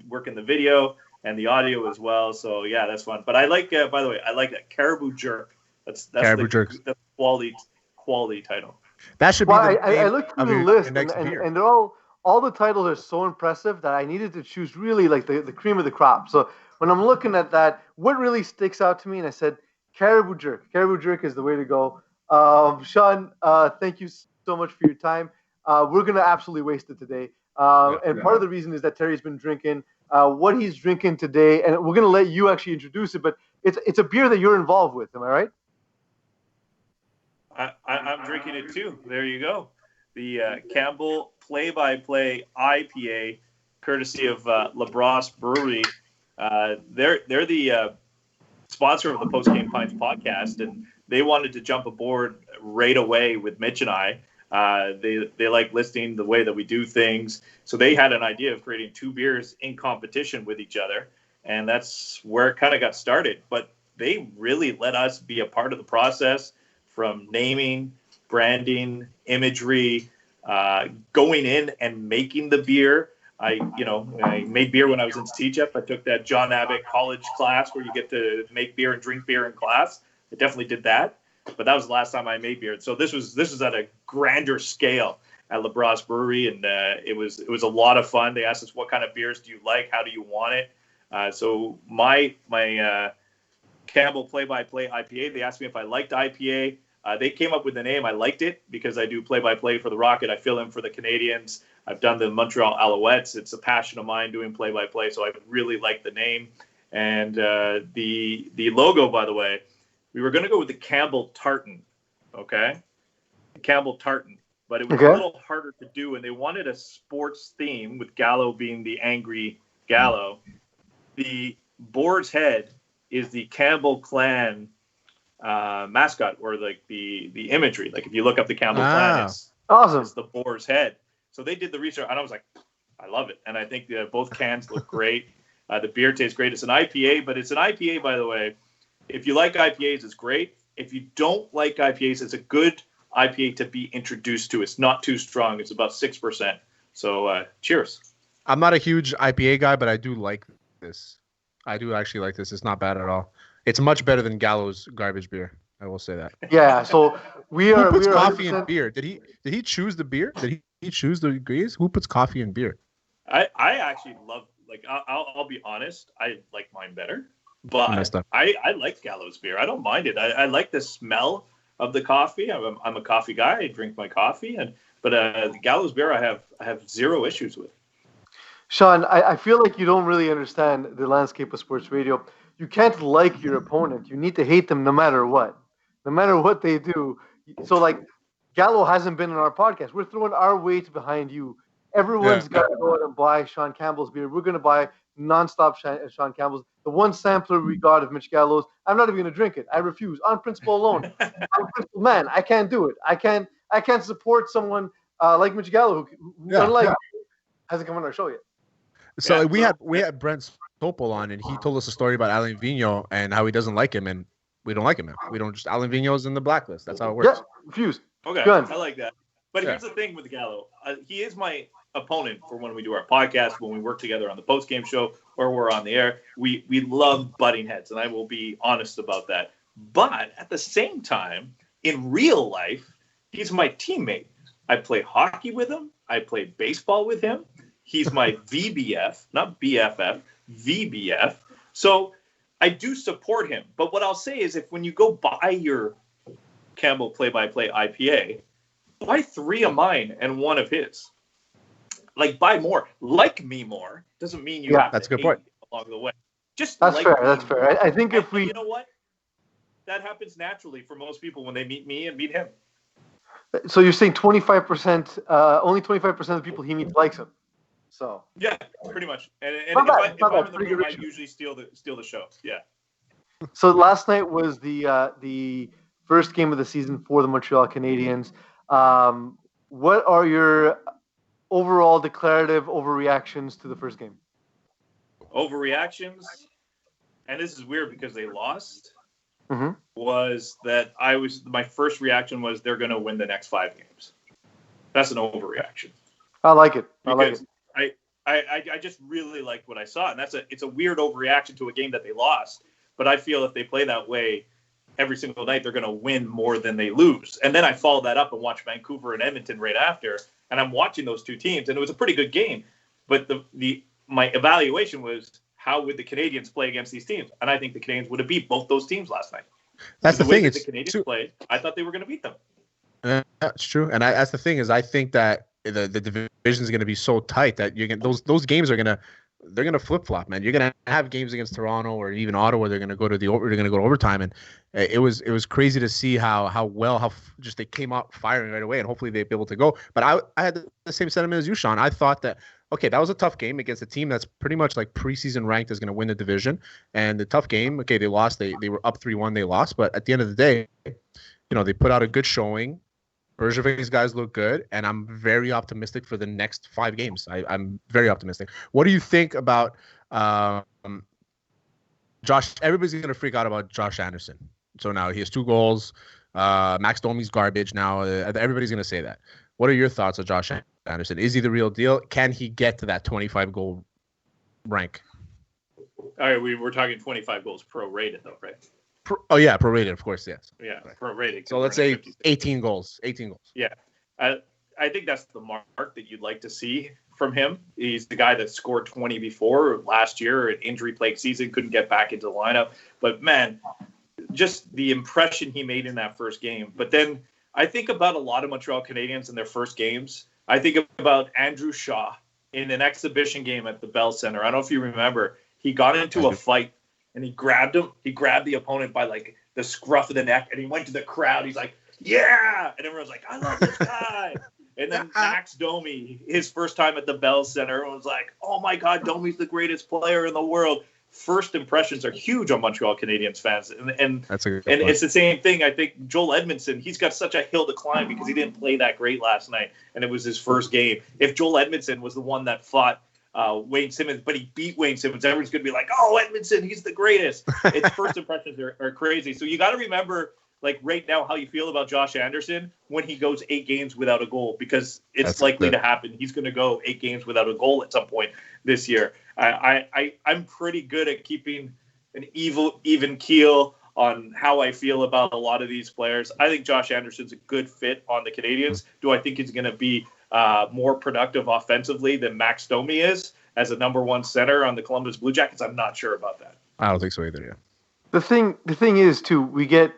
working the video and the audio as well. So, yeah, that's fun. But I like, by the way, I like that Caribou Jerk. That's Caribou Jerk. That's quality title. That should be I looked through the list, and they're all the titles are so impressive that I needed to choose really like the cream of the crop. So when I'm looking at that, what really sticks out to me, and I said, Caribou Jerk. Caribou Jerk is the way to go. Sean, thank you so much for your time. We're going to absolutely waste it today. And part of the reason is that Terry's been drinking what he's drinking today, and we're going to let you actually introduce it, but it's a beer that you're involved with. Am I right? I'm drinking it too. There you go. The Campbell Play-by-Play IPA, courtesy of LaBrosse Brewery. They're the sponsor of the Post Game Pints podcast, and they wanted to jump aboard right away with Mitch and I. They like listening the way that we do things, so they had an idea of creating two beers in competition with each other, and that's where it kind of got started. But they really let us be a part of the process, from naming, branding, imagery, going in and making the beer. I made beer when I was in CJEP. I took that John Abbott college class where you get to make beer and drink beer in class. I definitely did that, but that was the last time I made beer. So this was at a grander scale at LaBrosse Brewery, and it was a lot of fun. They asked us, what kind of beers do you like? How do you want it? So my Campbell Play-by-Play IPA, they asked me if I liked IPA. They came up with the name. I liked it because I do play-by-play for the Rocket. I fill in for the Canadians. I've done the Montreal Alouettes. It's a passion of mine doing play-by-play, so I really like the name. And the logo, by the way, we were going to go with the Campbell Tartan, okay? Campbell Tartan. But it was a little harder to do, and they wanted a sports theme, with Gallo being the angry Gallo. The boar's head is the Campbell clan mascot, or like the imagery. Like if you look up the Campbell clan, it's awesome. It's the boar's head. So they did the research, and I was like, I love it. And I think both cans look great. The beer tastes great. It's an IPA, but it's an IPA, by the way. If you like IPAs, it's great. If you don't like IPAs, it's a good IPA to be introduced to. It's not too strong. It's about 6%. So cheers. I'm not a huge IPA guy, but I do like this. I do actually like this. It's not bad at all. It's much better than Gallo's garbage beer. I will say that. Yeah. So we are. Who puts coffee 100%... in beer? Did he choose the beer? Did he choose the degrees? Who puts coffee in beer? I actually love. Like I'll be honest. I like mine better, but I like Gallo's beer. I don't mind it. I like the smell of the coffee. I'm a coffee guy. I drink my coffee, but the Gallo's beer I have zero issues with. Sean, I feel like you don't really understand the landscape of sports radio. You can't like your opponent. You need to hate them no matter what. No matter what they do. So, like, Gallo hasn't been on our podcast. We're throwing our weight behind you. Everyone's got to go out and buy Sean Campbell's beer. We're going to buy nonstop Sean Campbell's. The one sampler we got of Mitch Gallo's, I'm not even going to drink it. I refuse. On principle alone. On principle, man, I can't do it. I can't support someone like Mitch Gallo who unlike you, hasn't come on our show yet. So we had Brent Topol on, and he told us a story about Alain Vigneault and how he doesn't like him, and we don't like him now. We don't. Just Alain Vigneault's in the blacklist. That's how it works. Yeah, refuse. Okay, Good. I like that. But here's the thing with Gallo. He is my opponent for when we do our podcast, when we work together on the post-game show, or we're on the air. We love butting heads, and I will be honest about that. But at the same time, in real life, he's my teammate. I play hockey with him. I play baseball with him. He's my VBF, not BFF, VBF. So I do support him. But what I'll say is, if when you go buy your Campbell Play-by-Play IPA, buy 3 of mine and 1 of his. Like, buy more. Like me more doesn't mean you have that's to a good point. along the way. Just that's like fair. That's fair. I think if we, you know what, that happens naturally for most people when they meet me and meet him. So you're saying 25%, only 25% of the people he meets likes him. So yeah, pretty much. And Not bad, if not I'm bad. in the Pretty room, good I ratio. usually steal the show. Yeah. So last night was the first game of the season for the Montreal Canadiens. What are your overall declarative overreactions to the first game? Overreactions, and this is weird because they lost. Mm-hmm. Was that my first reaction was they're going to win the next 5 games. That's an overreaction. I like it. Because I just really liked what I saw, and it's a weird overreaction to a game that they lost. But I feel if they play that way every single night, they're going to win more than they lose. And then I followed that up and watched Vancouver and Edmonton right after, and I'm watching those two teams, and it was a pretty good game. But my evaluation was how would the Canadiens play against these teams, and I think the Canadiens would have beat both those teams last night. That's the way thing. That the Canadiens played, I thought they were going to beat them. That's true, and that's the thing is I think that the division is going to be so tight that you're going those games are they're gonna flip flop, man. You're gonna have games against Toronto or even Ottawa. They're gonna go to overtime, and it was crazy to see how just they came out firing right away, and hopefully they'd be able to go. But I had the same sentiment as you, Sean. I thought that okay, that was a tough game against a team that's pretty much like preseason ranked is going to win the division, and the tough game. Okay, they lost. They were up 3-1. They lost, but at the end of the day, they put out a good showing. Bergevin's guys look good, and I'm very optimistic for the next 5 games. I'm very optimistic. What do you think about Josh? Everybody's going to freak out about Josh Anderson. So now he has 2 goals. Max Domi's garbage now. Everybody's going to say that. What are your thoughts on Josh Anderson? Is he the real deal? Can he get to that 25-goal rank? All right, we're talking 25 goals pro-rated, though, right? Prorated, of course, yes. Yeah, prorated. So let's say 18 goals. 18 goals. Yeah. I think that's the mark that you'd like to see from him. He's the guy that scored 20 before last year, an injury-plagued season, couldn't get back into the lineup. But, man, just the impression he made in that first game. But then I think about a lot of Montreal Canadiens in their first games. I think about Andrew Shaw in an exhibition game at the Bell Center. I don't know if you remember. He got into a fight. And he grabbed him. He grabbed the opponent by like the scruff of the neck, and he went to the crowd. He's like, "Yeah!" And everyone's like, "I love this guy." And then Max Domi, his first time at the Bell Center, everyone's like, "Oh my God, Domi's the greatest player in the world." First impressions are huge on Montreal Canadiens fans, and that's a good and point. It's the same thing. I think Joel Edmondson, he's got such a hill to climb because he didn't play that great last night, and it was his first game. If Joel Edmondson was the one that fought Wayne Simmons, but he beat Wayne Simmons, everyone's going to be like, "Oh, Edmondson, he's the greatest." Its first impressions are crazy. So you got to remember, like right now, how you feel about Josh Anderson when he goes 8 games without a goal, because it's likely to happen. He's going to go 8 games without a goal at some point this year. I'm pretty good at keeping an even keel on how I feel about a lot of these players. I think Josh Anderson's a good fit on the Canadiens. Do I think he's going to be more productive offensively than Max Domi is as a number 1 center on the Columbus Blue Jackets? I'm not sure about that. I don't think so either. Yeah. The thing is too, we get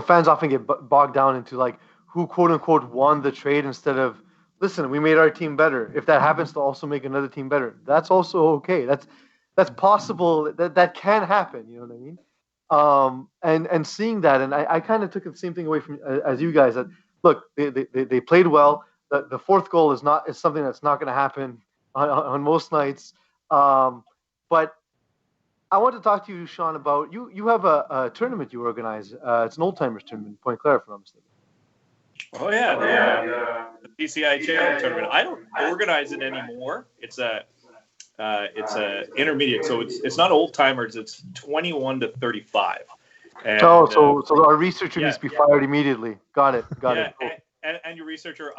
fans often get bogged down into like who quote unquote won the trade instead of listen, we made our team better. If that happens to also make another team better, that's also okay. That's possible. That can happen. You know what I mean? And seeing that, and I kind of took the same thing away from as you guys. That look, they played well. The 4th goal is something that's not going to happen on most nights. But I want to talk to you, Sean, about you have a tournament you organize. It's an old timers tournament, Point Claire, if I'm not mistaken. Oh yeah, the PCIHL tournament. I don't organize it anymore. It's a intermediate, so it's not old timers. It's 21 to 35. And, so our researcher needs to be fired immediately. Got it. Cool. And your researcher,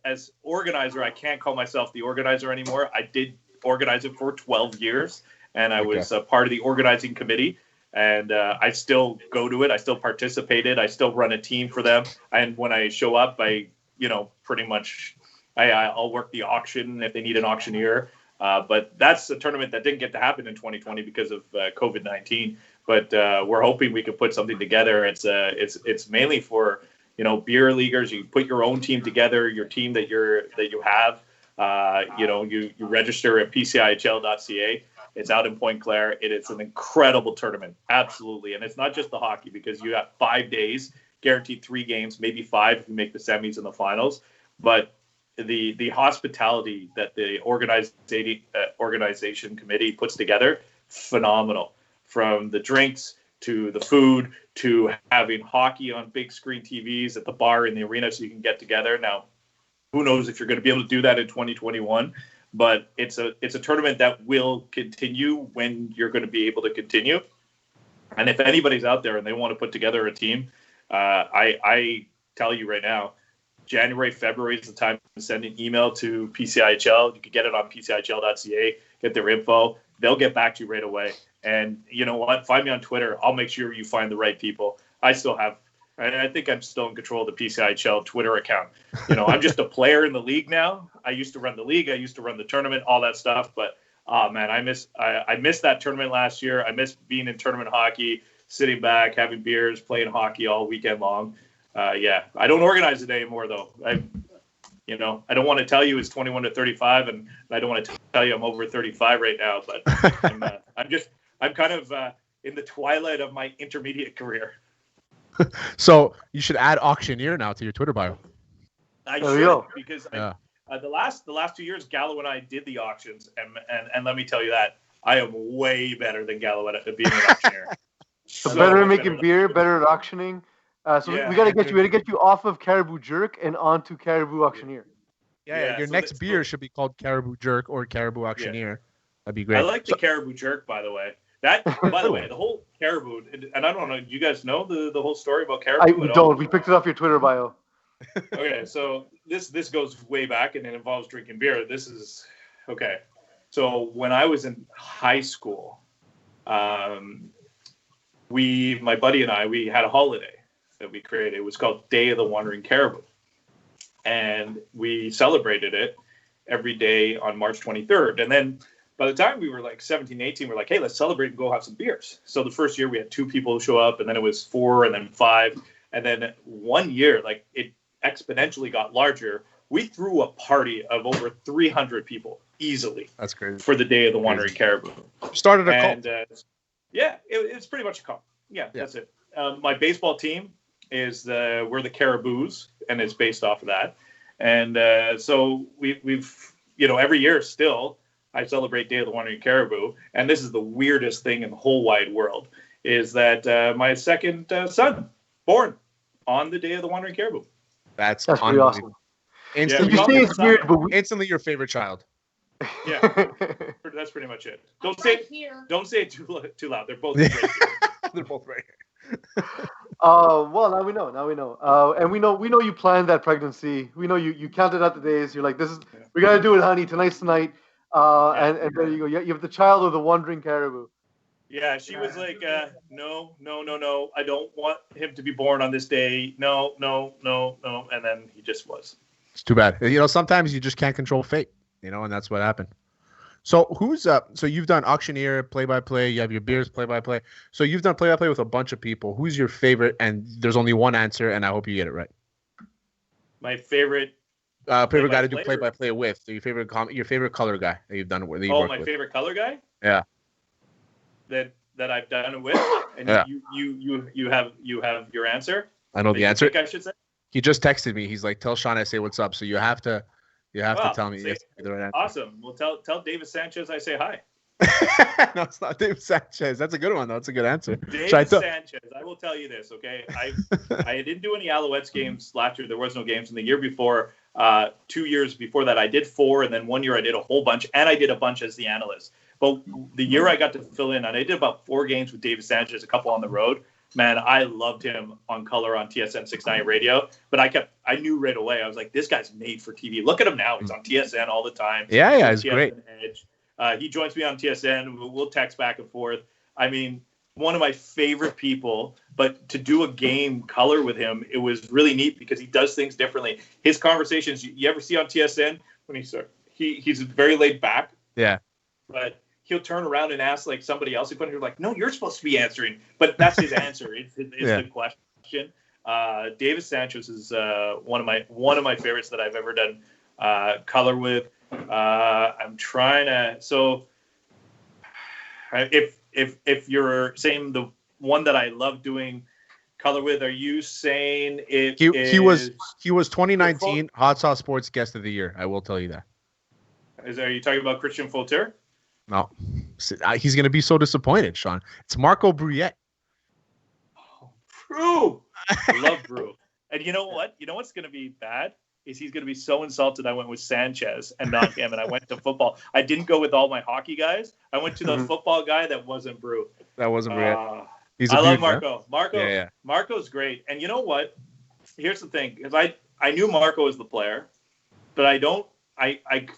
as organizer, I can't call myself the organizer anymore. I did organize it for 12 years, and I was a part of the organizing committee. And I still go to it. I still participated. I still run a team for them. And when I show up, pretty much I'll work the auction if they need an auctioneer. But that's a tournament that didn't get to happen in 2020 because of COVID-19. But we're hoping we could put something together. It's mainly for beer leaguers. You put your own team together, your team that you have. You register at PCIHL.ca. It's out in Point Claire. It is an incredible tournament, absolutely. And it's not just the hockey, because you have 5 days, guaranteed 3 games, maybe 5 if you make the semis and the finals. But the hospitality that the organization committee puts together, phenomenal. From the drinks to the food to having hockey on big screen TVs at the bar in the arena so you can get together. Now, who knows if you're going to be able to do that in 2021, but it's a tournament that will continue when you're going to be able to continue. And if anybody's out there and they want to put together a team, I tell you right now, January, February is the time to send an email to PCIHL. You can get it on PCIHL.ca, get their info. They'll get back to you right away. And you know what? Find me on Twitter. I'll make sure you find the right people. I think I'm still in control of the PCIHL Twitter account. You know, I'm just a player in the league now. I used to run the league. I used to run the tournament, all that stuff. But, man, I missed that tournament last year. I missed being in tournament hockey, sitting back, having beers, playing hockey all weekend long. I don't organize it anymore, though. I don't want to tell you it's 21 to 35, and I don't want to tell you I'm over 35 right now. But I'm kind of in the twilight of my intermediate career. So you should add auctioneer now to your Twitter bio. I should, because the last 2 years, Gallo and I did the auctions, and let me tell you that I am way better than Gallo at being an auctioneer. So better at making beer, better at auctioning. We gotta get you off of Caribou Jerk and onto Caribou Auctioneer. Your next beer should be called Caribou Jerk or Caribou Auctioneer. Yeah. That'd be great. I like the Caribou Jerk, by the way. By the way, the whole Caribou, and I don't know, do you guys know the whole story about Caribou? We don't. We picked it off your Twitter bio. Okay, so this goes way back, and it involves drinking beer. This is okay. So when I was in high school, my buddy and I, we had a holiday that we created. It was called Day of the Wandering Caribou. And we celebrated it every day on March 23rd. And then by the time we were like 17, 18, we're like, hey, let's celebrate and go have some beers. So the first year we had 2 people show up, and then it was 4, and then 5. And then 1 year, like it exponentially got larger. We threw a party of over 300 people easily. That's great. For the Day of the Wandering Caribou. Started a cult. It's pretty much a cult. Yeah, that's it. My baseball team we're the Caribous, and it's based off of that. And so we've every year still I celebrate Day of the Wandering Caribou, and this is the weirdest thing in the whole wide world is that my second son born on the Day of the Wandering Caribou. That's pretty awesome. Instantly your favorite child. Yeah, that's pretty much it. Don't say it too loud. They're both right here. They're both right here. Well, now we know. And we know you planned that pregnancy. We know you counted out the days. You're like, we got to do it, honey. Tonight's tonight. And there you go. You have the child of the Wandering Caribou. Yeah, she was like, no. I don't want him to be born on this day. No. And then he just was. It's too bad. Sometimes you just can't control fate, and that's what happened. So so you've done auctioneer, play-by-play, you have your beers, play-by-play. So you've done play-by-play with a bunch of people. Who's your favorite? And there's only one answer, and I hope you get it right. My favorite guy to do play-by-play with. Your favorite color guy that you've done it with. My favorite color guy? Yeah. That I've done it with, and you have your answer. I know the answer. I should say. He just texted me. He's like, "Tell Sean I say what's up." So you have to tell me. Yes, the right answer. Awesome. Well, tell David Sanchez I say hi. No, it's not David Sanchez. That's a good one though. That's a good answer. David Sanchez. I will tell you this, okay? I didn't do any Alouettes games last year. There was no games. And the year before, 2 years before that, I did 4, and then 1 year I did a whole bunch, and I did a bunch as the analyst. But the year I got to fill in, and I did about 4 games with David Sanchez, a couple on the road. Man, I loved him on color on TSN 69 radio. But I knew right away. I was like, this guy's made for TV. Look at him now. He's on TSN all the time. Yeah, he's great. Edge. He joins me on TSN. We'll text back and forth. I mean, one of my favorite people. But to do a game color with him, it was really neat because he does things differently. His conversations, you ever see on TSN when he's very laid back. Yeah. But he'll turn around and ask like somebody else. You're like, no, you're supposed to be answering. But that's his answer. It's the question. David Sanchez is one of my favorites that I've ever done color with. I'm trying to. So if you're saying the one that I love doing Color with, are you saying it He was 2019 Hot Sauce Sports Guest of the Year. I will tell you that. Are you talking about Christian Faultier? No. He's going to be so disappointed, Sean. It's Marco Bruyette. Oh, Brew. I love Brew. And you know what? You know what's going to be bad? Is he's going to be so insulted I went with Sanchez and not him, and I went to football. I didn't go with all my hockey guys. I went to the football guy that wasn't Brew. That wasn't Bruyette. I love Marco. Marco's great. And you know what? Here's the thing. Because I knew Marco as the player, but I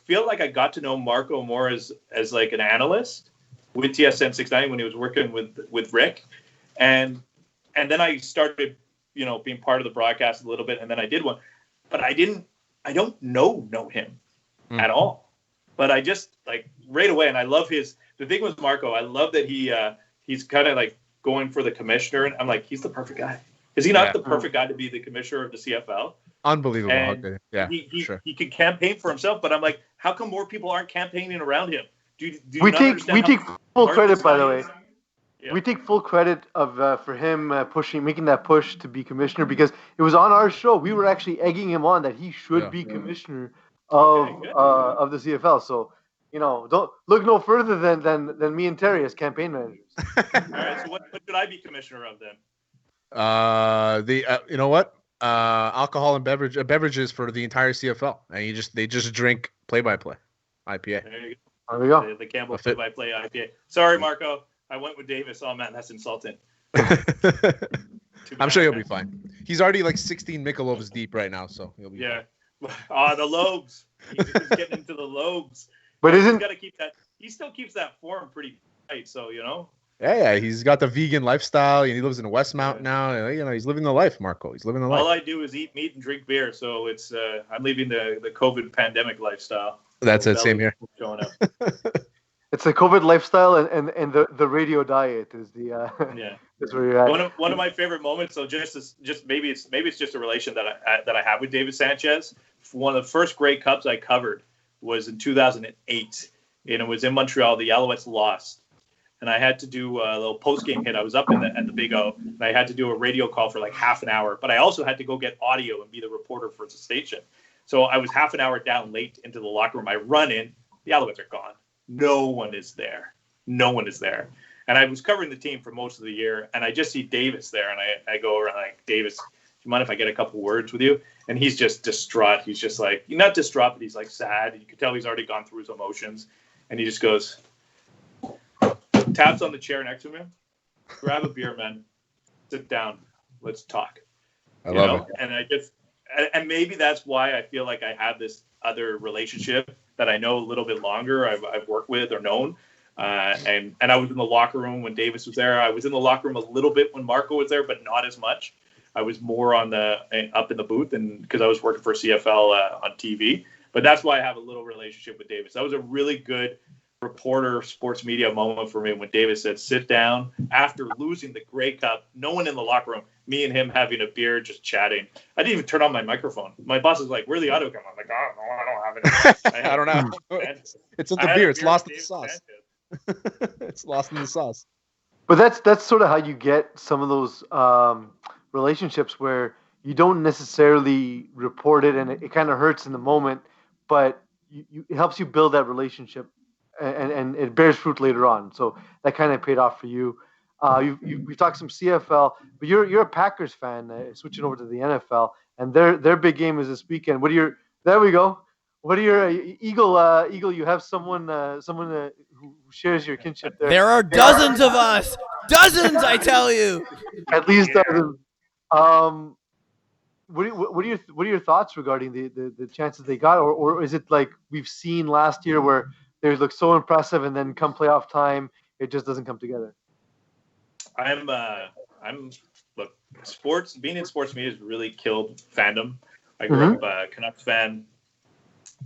feel like I got to know Marco more as like an analyst with TSN 690 when he was working with Rick. And then I started, being part of the broadcast a little bit, and then I did one. But I don't know him at all. But I just, like, right away, and I love the thing with Marco, I love that he's kind of like going for the commissioner, and I'm like, he's the perfect guy. Is he not the perfect guy to be the commissioner of the CFL? Unbelievable. And yeah, sure. He could campaign for himself, but I'm like, how come more people aren't campaigning around him? We take full credit, by the way. Yeah. We take full credit for him making that push to be commissioner, because it was on our show. We were actually egging him on that he should be commissioner of the CFL. So, don't look no further than me and Terry as campaign managers. All right. So what should I be commissioner of then? You know what? Alcohol and beverages for the entire CFL, and they just drink play-by-play IPA. There we go. The Campbell play-by-play IPA. Sorry, Marco. I went with Davis. Oh man, that's insulting. I'm sure he'll be fine. He's already like 16 Michelob's deep right now, so he'll be fine. The lobes. He's getting into the lobes. But he's got to keep that. He still keeps that form pretty tight. So Yeah, he's got the vegan lifestyle. He lives in Westmount now. He's living the life, Marco. He's living the life. All I do is eat meat and drink beer. So it's I'm leaving the COVID pandemic lifestyle. That's it. Same here. Showing up. It's the COVID lifestyle and the radio diet is the That's where you're at. One of my favorite moments. So just maybe it's just a relation that I have with David Sanchez. One of the first Grey Cups I covered was in 2008, and it was in Montreal. The Alouettes lost, and I had to do a little post game hit. I was up at the Big O, and I had to do a radio call for like half an hour. But I also had to go get audio and be the reporter for the station. So I was half an hour down late into the locker room. I run in, the Alouettes are gone. No one is there. And I was covering the team for most of the year, and I just see Davis there, and I go around like, Davis, do you mind if I get a couple words with you? And he's just distraught. He's just like, not distraught, but he's like sad. You can tell he's already gone through his emotions. And he just goes, taps on the chair next to him, grab a beer, man, sit down, let's talk. I love it. And maybe that's why I feel like I have this other relationship that I know a little bit longer. I've worked with or known. And I was in the locker room when Davis was there. I was in the locker room a little bit when Marco was there, but not as much. I was more up in the booth, and because I was working for CFL on TV. But that's why I have a little relationship with Davis. That was a really good reporter sports media moment for me when Davis said, sit down after losing the Grey Cup. No one in the locker room. Me and him having a beer, just chatting. I didn't even turn on my microphone. My boss is like, where's the audio come? I'm like, oh, no, I don't have it. I don't know. It's in the beer. It's lost in the sauce. It's lost in the sauce. But that's sort of how you get some of those relationships where you don't necessarily report it, and it kind of hurts in the moment, but it helps you build that relationship, and it bears fruit later on. So that kind of paid off for you. We've talked some CFL, but you're a Packers fan, switching over to the NFL, and their big game is this weekend. There we go. What are your Eagle? You have someone who shares your kinship there. There are dozens of us, dozens, I tell you. At least dozens. What are your thoughts regarding the chances they got, or is it like we've seen last year where they look so impressive and then come playoff time it just doesn't come together? Look, sports, being in sports media has really killed fandom. I grew up a Canucks fan,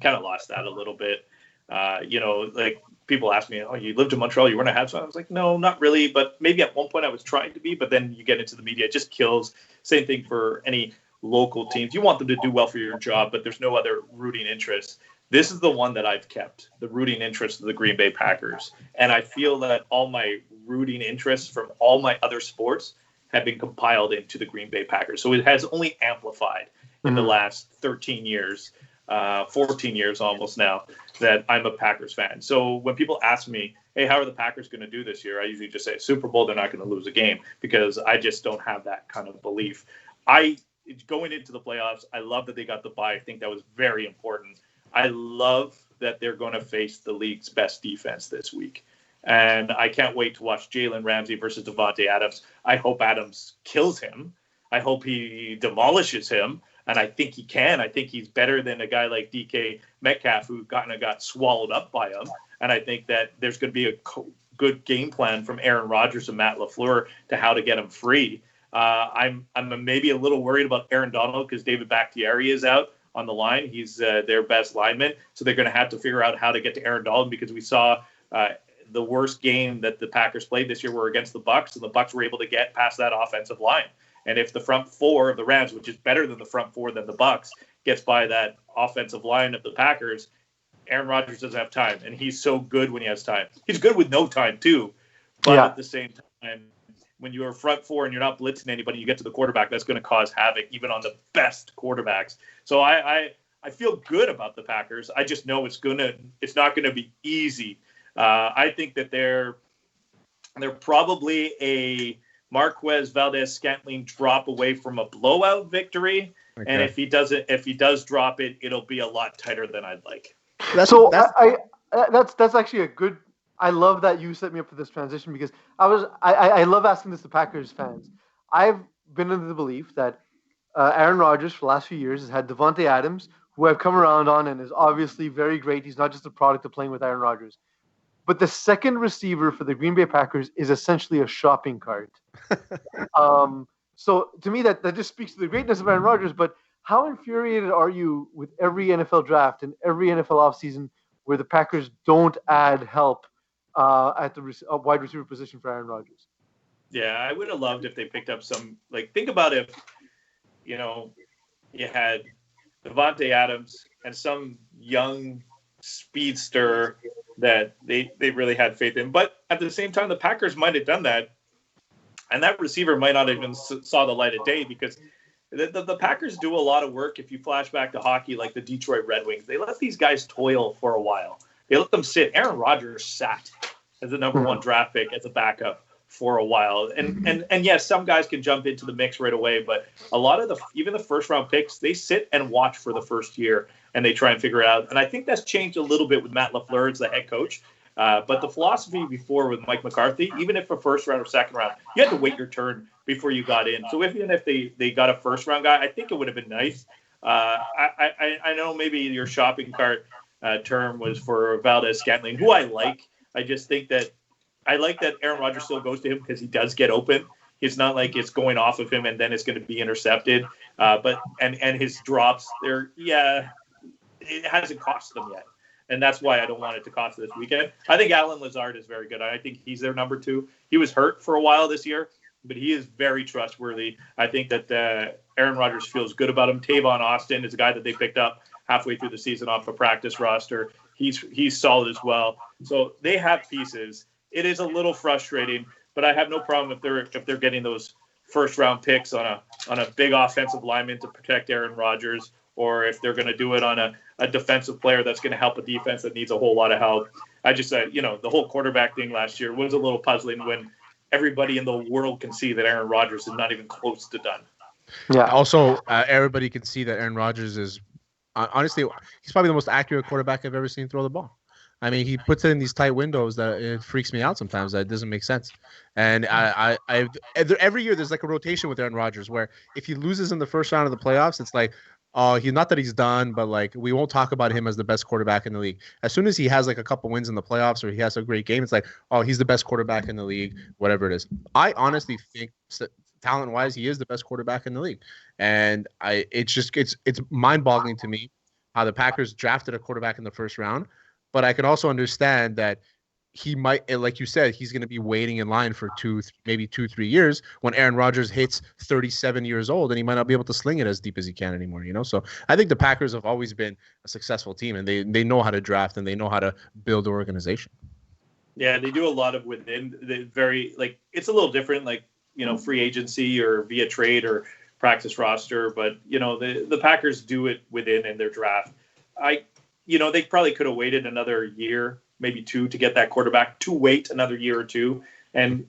kind of lost that a little bit. Like people ask me, oh, you lived in Montreal, you weren't a Habs fan? I was like, no, not really, but maybe at one point I was trying to be, but then you get into the media, it just kills. Same thing for any local teams. You want them to do well for your job, but there's no other rooting interest. This is the one that I've kept, the rooting interest of the Green Bay Packers. And I feel that all my rooting interests from all my other sports have been compiled into the Green Bay Packers. So it has only amplified in the last 13 years, 14 years almost now, that I'm a Packers fan. So when people ask me, hey, how are the Packers going to do this year? I usually just say, Super Bowl, they're not going to lose a game, because I just don't have that kind of belief. Going into the playoffs, I love that they got the bye. I think that was very important. I love that they're going to face the league's best defense this week. And I can't wait to watch Jalen Ramsey versus Davante Adams. I hope Adams kills him. I hope he demolishes him. And I think he can. I think he's better than a guy like DK Metcalf, who got swallowed up by him. And I think that there's going to be a good game plan from Aaron Rodgers and Matt LaFleur to how to get him free. I'm maybe a little worried about Aaron Donald, because David Bakhtiari is out on the line. He's their best lineman. So they're going to have to figure out how to get to Aaron Donald, because we saw the worst game that the Packers played this year were against the Bucs, and the Bucs were able to get past that offensive line. And if the front four of the Rams, which is better than the front four than the Bucs, gets by that offensive line of the Packers, Aaron Rodgers doesn't have time. And he's so good when he has time. He's good with no time too. But at the same time, when you're front four and you're not blitzing anybody, you get to the quarterback, that's going to cause havoc even on the best quarterbacks. So I feel good about the Packers. I just know it's not going to be easy. I think that they're probably a Marquez Valdez-Scantling drop away from a blowout victory. Okay. And if he does drop it, it'll be a lot tighter than I'd like. That's actually a good. I love that you set me up for this transition, because I love asking this to Packers fans. I've been under the belief that Aaron Rodgers for the last few years has had Davante Adams, who I've come around on and is obviously very great. He's not just a product of playing with Aaron Rodgers. But the second receiver for the Green Bay Packers is essentially a shopping cart. So to me, that just speaks to the greatness of Aaron Rodgers. But how infuriated are you with every NFL draft and every NFL offseason where the Packers don't add help at the wide receiver position for Aaron Rodgers? Yeah, I would have loved if they picked up some, think about if, you had Davante Adams and some young speedster that they really had faith in. But at the same time, the Packers might have done that, and that receiver might not even saw the light of day, because the Packers do a lot of work. If you flash back to hockey, like the Detroit Red Wings, they let these guys toil for a while. They let them sit. Aaron Rodgers sat as the number one draft pick as a backup for a while. And yes, some guys can jump into the mix right away, but a lot of even the first round picks, they sit and watch for the first year and they try and figure it out. And I think that's changed a little bit with Matt LaFleur as the head coach. But the philosophy before with Mike McCarthy, even if a first round or second round, you had to wait your turn before you got in. So even if they got a first round guy, I think it would have been nice. I know maybe your shopping cart term was for Valdez-Scantling, who I like. I just think that I like that Aaron Rodgers still goes to him because he does get open. It's not like it's going off of him and then it's going to be intercepted. But his drops, it hasn't cost them yet. And that's why I don't want it to cost this weekend. I think Allen Lazard is very good. I think he's their number 2. He was hurt for a while this year, but he is very trustworthy. I think that Aaron Rodgers feels good about him. Tavon Austin is a guy that they picked up halfway through the season off a practice roster. He's solid as well. So they have pieces. It is a little frustrating, but I have no problem if they're getting those first round picks on a big offensive lineman to protect Aaron Rodgers, or if they're going to do it on a defensive player that's going to help a defense that needs a whole lot of help. I just said, the whole quarterback thing last year was a little puzzling when everybody in the world can see that Aaron Rodgers is not even close to done. Yeah. Also, everybody can see that Aaron Rodgers is honestly, he's probably the most accurate quarterback I've ever seen throw the ball. I mean, he puts it in these tight windows that it freaks me out sometimes. That it doesn't make sense. And every year there's like a rotation with Aaron Rodgers where if he loses in the first round of the playoffs, it's like, he's not that he's done, but like we won't talk about him as the best quarterback in the league. As soon as he has like a couple wins in the playoffs or he has a great game, it's like, oh, he's the best quarterback in the league, whatever it is. I honestly think talent-wise, he is the best quarterback in the league. And it's mind-boggling to me how the Packers drafted a quarterback in the first round. But I can also understand that he might, like you said, he's going to be waiting in line for 2-3 years when Aaron Rodgers hits 37 years old and he might not be able to sling it as deep as he can anymore, So I think the Packers have always been a successful team and they know how to draft and they know how to build an organization. Yeah, they do a lot of within the very, it's a little different. Like free agency or via trade or practice roster. But, the Packers do it within in their draft. They probably could have waited another year, maybe 2 to get that quarterback, to wait another year or 2. And,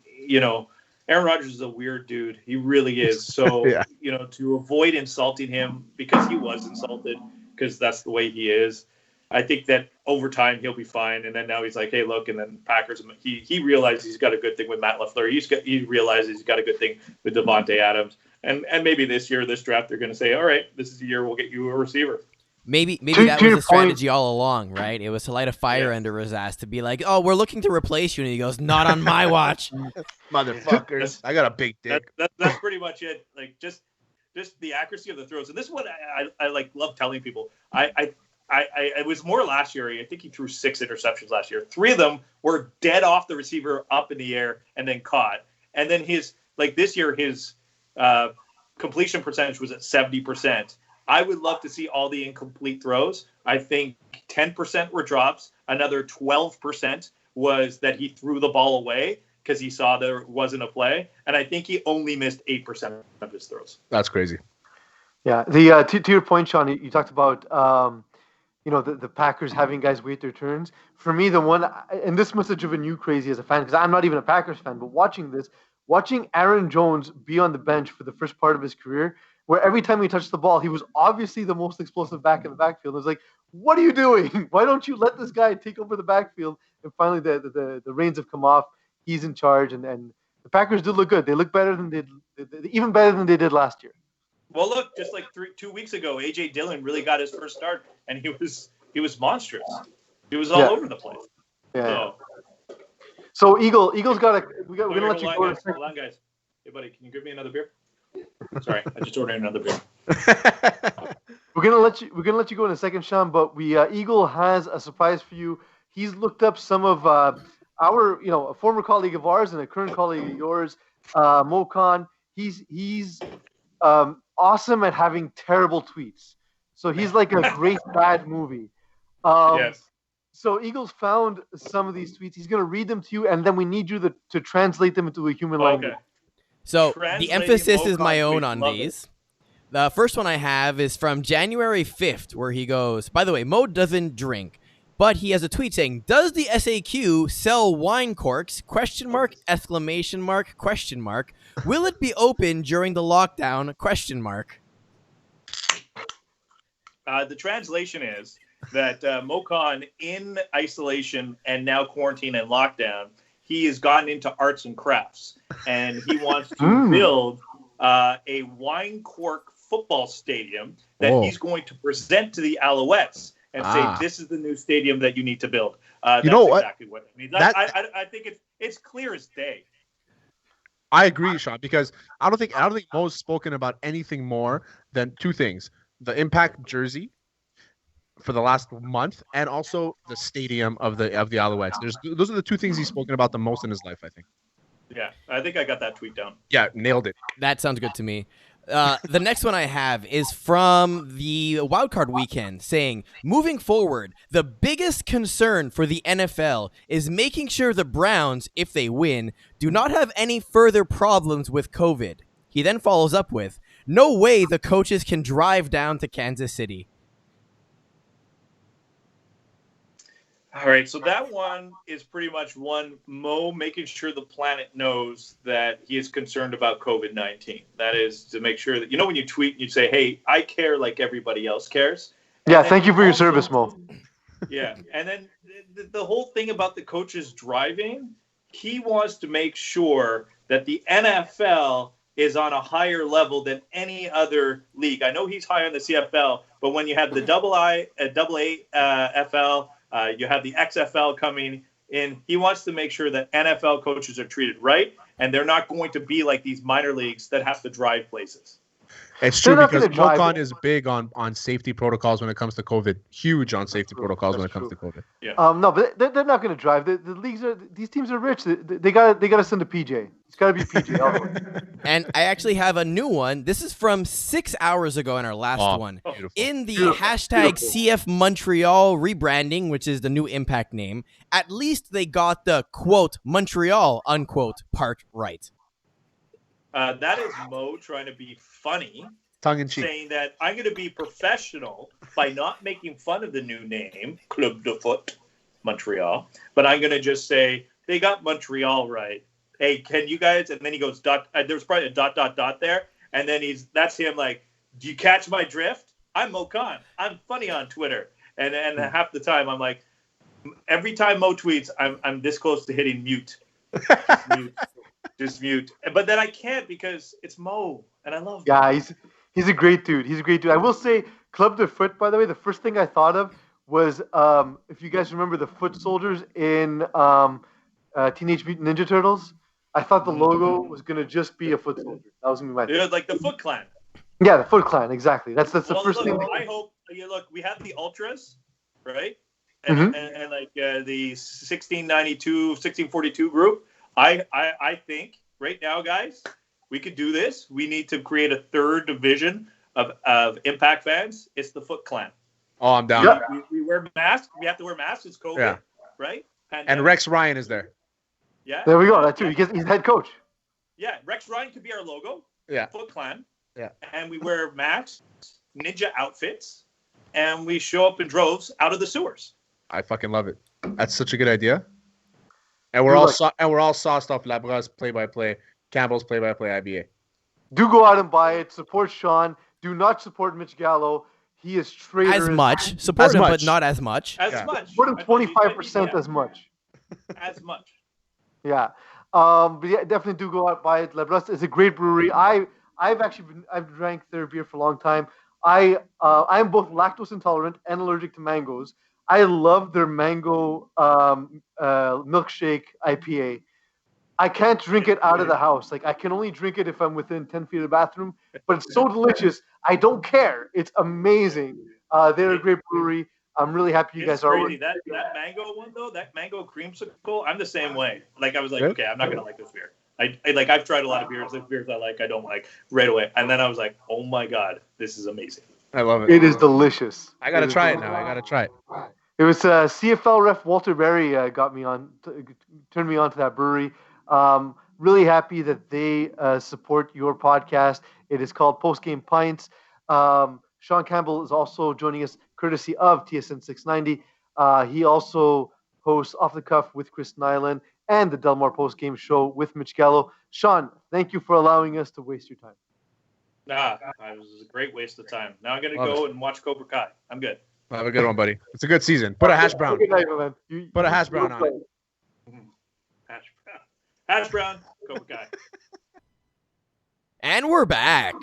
Aaron Rodgers is a weird dude. He really is. So, Yeah. To avoid insulting him, because he was insulted, because that's the way he is, I think that over time he'll be fine. And then now he's like, hey, look, and then Packers, he realizes he's got a good thing with Matt LaFleur. He realizes he's got a good thing with Devontae Adams. And maybe this year, this draft, they're going to say, all right, this is the year we'll get you a receiver. Maybe that was the strategy all along, right? It was to light a fire under his ass, to be like, oh, we're looking to replace you. And he goes, not on my watch. Motherfuckers. I got a big dick. That's pretty much it. Like, just the accuracy of the throws. And this is what I love telling people. It was more last year. I think he threw 6 interceptions last year. 3 of them were dead off the receiver, up in the air, and then caught. And then this year, his completion percentage was at 70%. I would love to see all the incomplete throws. I think 10% were drops. Another 12% was that he threw the ball away because he saw there wasn't a play. And I think he only missed 8% of his throws. That's crazy. Yeah. To your point, Sean, you talked about the Packers having guys wait their turns. For me, the one, and this must have driven you crazy as a fan, because I'm not even a Packers fan, but watching Aaron Jones be on the bench for the first part of his career, where every time he touched the ball, he was obviously the most explosive back in the backfield. It was like, what are you doing? Why don't you let this guy take over the backfield? And finally, the reins have come off. He's in charge, and the Packers do look good. They look better than even better than they did last year. Well, look, just like 2 weeks ago, A.J. Dillon really got his first start, and he was monstrous. He was all over the place. Yeah. So Eagles got we're gonna let you go. Hold on, guys. Hey, buddy, can you give me another beer? Sorry, I just ordered another beer. We're gonna let you go in a second, Sean. But Eagle has a surprise for you. He's looked up some of our a former colleague of ours and a current colleague of yours, Mo Khan. He's awesome at having terrible tweets. So he's like a great bad movie. Yes. So Eagles found some of these tweets. He's going to read them to you, and then we need you to translate them into a human language. So the emphasis is my own on these. The first one I have is from January 5th, where he goes, by the way, Mo doesn't drink, but he has a tweet saying, does the SAQ sell wine corks? ? Exclamation mark, question mark. Will it be open during the lockdown? ? The translation is that Mo Khan, in isolation and now quarantine and lockdown, he has gotten into arts and crafts, and he wants to build a wine cork football stadium that he's going to present to the Alouettes and say, this is the new stadium that you need to build. That's exactly what it means. I think it's clear as day. I agree, Sean, because I don't think Mo's spoken about anything more than 2 things: the Impact jersey for the last month, and also the stadium of the Alouettes. Those are the 2 things he's spoken about the most in his life, I think. Yeah, I think I got that tweet down. Yeah, nailed it. That sounds good to me. The next one I have is from the wildcard weekend, saying, moving forward, the biggest concern for the NFL is making sure the Browns, if they win, do not have any further problems with COVID. He then follows up with, no way the coaches can drive down to Kansas City. All right, so that one is pretty much Mo making sure the planet knows that he is concerned about COVID-19. That is to make sure that, when you tweet, you say, hey, I care like everybody else cares. Yeah, thank you for your service, Mo. Yeah, and then the whole thing about the coaches driving, he wants to make sure that the NFL is on a higher level than any other league. I know he's high on the CFL, but when you have the AAFL, you have the XFL coming in. He wants to make sure that NFL coaches are treated right, and they're not going to be like these minor leagues that have to drive places. It's true, because Mo Khan is big on safety protocols when it comes to COVID. Huge on safety protocols when it comes to COVID. Yeah. No, but they're not going to drive. The leagues these teams are rich. They got to send a PJ. It's got to be PJ. And I actually have a new one. This is from 6 hours ago in our last one. Beautiful. In the hashtag CF Montreal rebranding, which is the new Impact name, at least they got the quote Montreal unquote part right. That is Mo trying to be funny, Tongue in cheek. saying that I'm going to be professional by not making fun of the new name, Club de Foot, Montreal. But I'm going to just say, they got Montreal right. Hey, can you guys? And then he goes, there's probably a ... there. And then that's him like, do you catch my drift? I'm Mo Khan. I'm funny on Twitter. And half the time I'm like, every time Mo tweets, I'm this close to hitting mute. Just mute. But then I can't because it's Mo, and I love Mo. Yeah, he's a great dude. He's a great dude. I will say, Club de Foot, by the way, the first thing I thought of was, if you guys remember the foot soldiers in Teenage Mutant Ninja Turtles, I thought the logo was going to just be a foot soldier. That was going to be my thing. Yeah, like the Foot Clan. Yeah, the Foot Clan, exactly. That's the first look, thing. I hope, look, we have the Ultras, right? Mm-hmm. And like the 1692, 1642 group. I think right now, guys, we could do this. We need to create a third division of Impact fans. It's the Foot Clan. Oh, I'm down. Yeah. We wear masks. We have to wear masks. It's COVID, right? And Rex Ryan is there. Yeah. There we go. That too. He's head coach. Yeah. Rex Ryan could be our logo. Yeah. Foot Clan. Yeah. And we wear masks, ninja outfits, and we show up in droves out of the sewers. I fucking love it. That's such a good idea. And we're all sauced off Labras play-by-play, Campbell's play-by-play IBA. Do go out and buy it. Support Sean. Do not support Mitch Gallo. He is traitorous. As much. Support him, but not as much. As much. Support him 25% as much. As much. Yeah. But yeah, definitely do go out and buy it. Labras is a great brewery. I've drank their beer for a long time. I'm both lactose intolerant and allergic to mangoes. I love their mango milkshake IPA. I can't drink it out of the house. Like, I can only drink it if I'm within 10 feet of the bathroom. But it's so delicious. I don't care. It's amazing. They're a great brewery. I'm really happy you guys are. Crazy. That mango one though, that mango creamsicle, I'm the same way. Like, I was like, okay, I'm not gonna like this beer. I've tried a lot of beers. There's beers I like, I don't like right away. And then I was like, oh my god, this is amazing. I love it. It is delicious. I gotta try it now. I gotta try it. It was CFL ref Walter Berry turned me on to that brewery. Really happy that they support your podcast. It is called Post Game Pints. Sean Campbell is also joining us courtesy of TSN 690. He also hosts Off the Cuff with Chris Nyland and the Delmar Post Game Show with Mitch Gallo. Sean, thank you for allowing us to waste your time. It was a great waste of time. Now I'm gonna go and watch Cobra Kai. I'm good. Have a good one, buddy. It's a good season. Put a hash brown. Put a hash brown on it. Hash brown, Cobra Kai. And we're back.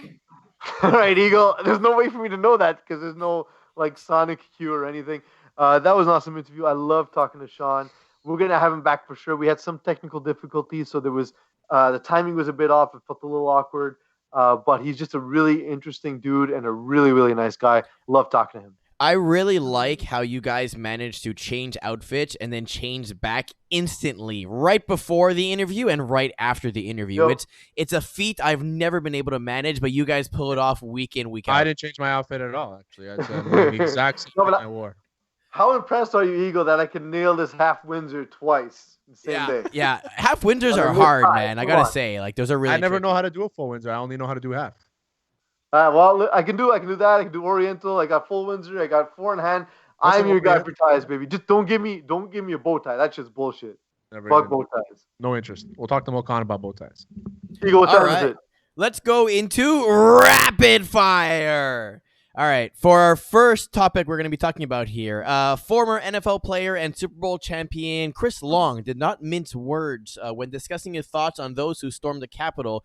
All right, Eagle. There's no way for me to know that because there's no like sonic cue or anything. That was an awesome interview. I love talking to Sean. We're gonna have him back for sure. We had some technical difficulties, so there was the timing was a bit off. It felt a little awkward, but he's just a really interesting dude and a really, really nice guy. Love talking to him. I really like how you guys managed to change outfits and then change back instantly right before the interview and right after the interview. Yep. It's a feat I've never been able to manage, but you guys pull it off week in, week out. I didn't change my outfit at all, actually. I said the exact same thing I wore. How impressed are you, Eagle, that I can nail this half Windsor twice the same day? Yeah, half Windsors are hard, man. I gotta say, like, those are really. I never tricky. know how to do a full Windsor. I only know how to do half. Well, I can do that. I can do Oriental. I got full Windsor. I got four in hand. I'm your guy for ties, baby. Just don't give me a bow tie. That's just bullshit. Fuck bow ties. No interest. We'll talk to Mo Khan about bow ties. Eagle, what time is it? Let's go into rapid fire. All right, for our first topic we're going to be talking about here, former NFL player and Super Bowl champion Chris Long did not mince words when discussing his thoughts on those who stormed the Capitol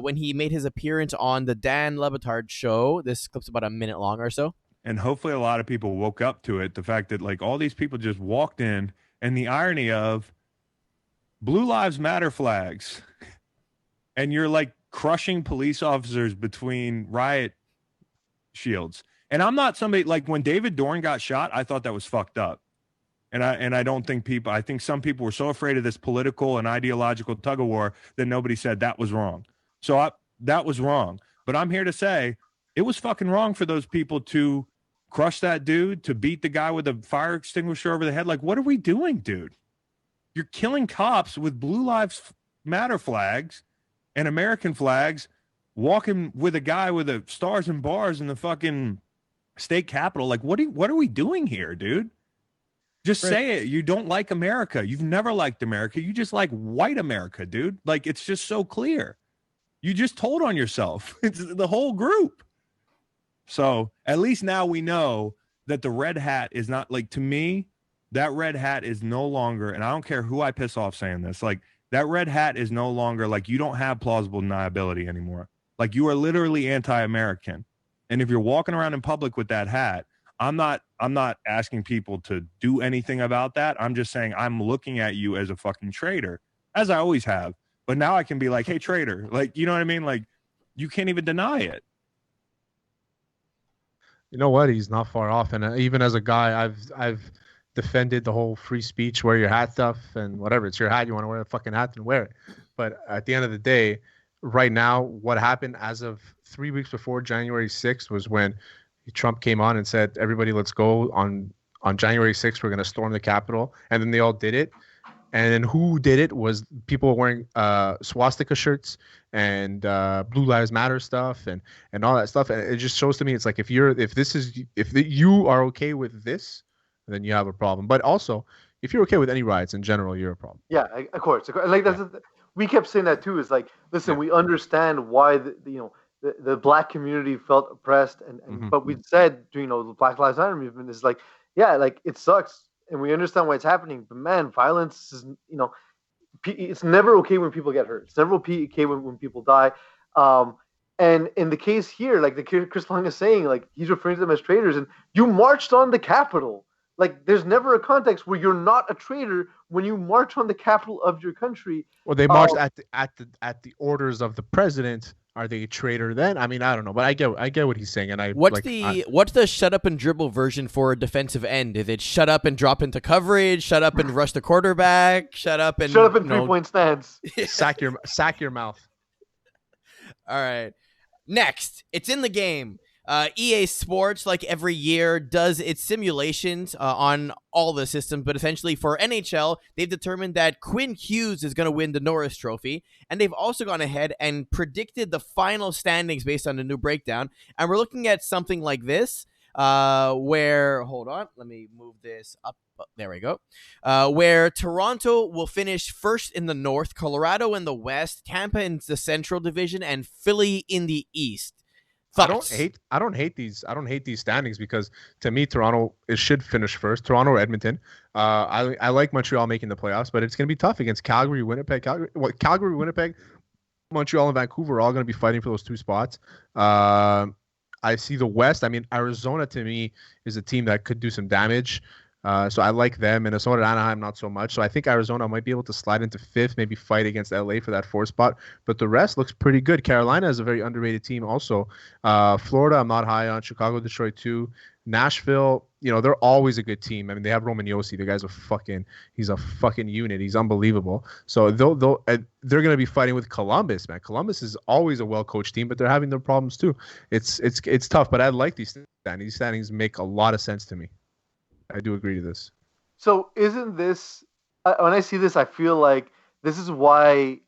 when he made his appearance on the Dan Le Batard show. This clip's about a minute long or so. And hopefully a lot of people woke up to it, the fact that like all these people just walked in, and the irony of Blue Lives Matter flags, and you're like crushing police officers between riot shields. And I'm not somebody like when David Dorn got shot, I thought that was fucked up. And I don't think I think some people were so afraid of this political and ideological tug of war that nobody said that was wrong. So that was wrong. But I'm here to say it was fucking wrong for those people to crush that dude, to beat the guy with a fire extinguisher over the head. Like, what are we doing, dude? You're killing cops with Blue Lives Matter flags. and American flags walking with a guy with the stars and bars in the fucking state capitol. Like, what are we doing here, dude? Just say it. You don't like America. You've never liked America. You just like white America, dude. Like, it's just so clear. You just told on yourself. It's the whole group. So at least now we know that the red hat is not, like, to me, that red hat is no longer, and I don't care who I piss off saying this, like, that red hat is no longer, like, you don't have plausible deniability anymore. Like, you are literally anti-American. And if you're walking around in public with that hat, I'm not asking people to do anything about that. I'm just saying I'm looking at you as a fucking traitor, as I always have. But now I can be like, hey, traitor. Like, you know what I mean? Like, you can't even deny it. You know what? He's not far off. And even as a guy, I've defended the whole free speech, wear your hat stuff, and whatever. It's your hat. You want to wear a fucking hat, then wear it. But at the end of the day, right now, what happened as of 3 weeks before January 6th was when Trump came on and said, everybody, let's go on January 6th. We're going to storm the Capitol. And then they all did it. And then who did it was people wearing swastika shirts and Blue Lives Matter stuff and all that stuff. And it just shows to me, it's like, if you are okay with this, then you have a problem. But also, if you're okay with any riots in general, you're a problem. Yeah, of course. Like we kept saying that too. Is like, listen, we understand why the black community felt oppressed, and but we said, the Black Lives Matter movement is like, yeah, like it sucks, and we understand why it's happening. But man, violence is, it's never okay when people get hurt. It's never okay when people die. And in the case here, like the Chris Long is saying, like he's referring to them as traitors, and you marched on the Capitol. Like, there's never a context where you're not a traitor when you march on the capital of your country. Well, they marched at the orders of the president. Are they a traitor then? I mean, I don't know, but I get what he's saying. And what's the shut up and dribble version for a defensive end? Is it shut up and drop into coverage? Shut up and rush the quarterback? Shut up and 3-point stance. Sack your mouth. All right. Next, it's in the game. EA Sports, like every year, does its simulations on all the systems, but essentially for NHL, they've determined that Quinn Hughes is going to win the Norris Trophy, and they've also gone ahead and predicted the final standings based on the new breakdown, and we're looking at something like this, where, hold on, let me move this up. There we go. Where Toronto will finish first in the North, Colorado in the West, Tampa in the Central Division, and Philly in the East. Thoughts? I don't hate these standings, because to me, Toronto should finish first. Toronto or Edmonton. I like Montreal making the playoffs, but it's going to be tough against Calgary, Winnipeg. Calgary, Winnipeg, Montreal, and Vancouver are all going to be fighting for those two spots. I see the West. I mean, Arizona to me is a team that could do some damage. So I like them. Minnesota and Anaheim, not so much. So I think Arizona might be able to slide into fifth, maybe fight against LA for that fourth spot. But the rest looks pretty good. Carolina is a very underrated team also. Florida, I'm not high on. Chicago, Detroit, too. Nashville, they're always a good team. I mean, they have Roman Yossi. The guy's he's a fucking unit. He's unbelievable. So they're going to be fighting with Columbus, man. Columbus is always a well-coached team, but they're having their problems too. It's tough, but I like these standings. These standings make a lot of sense to me. I do agree to this. So isn't this, when I see this, I feel like this is why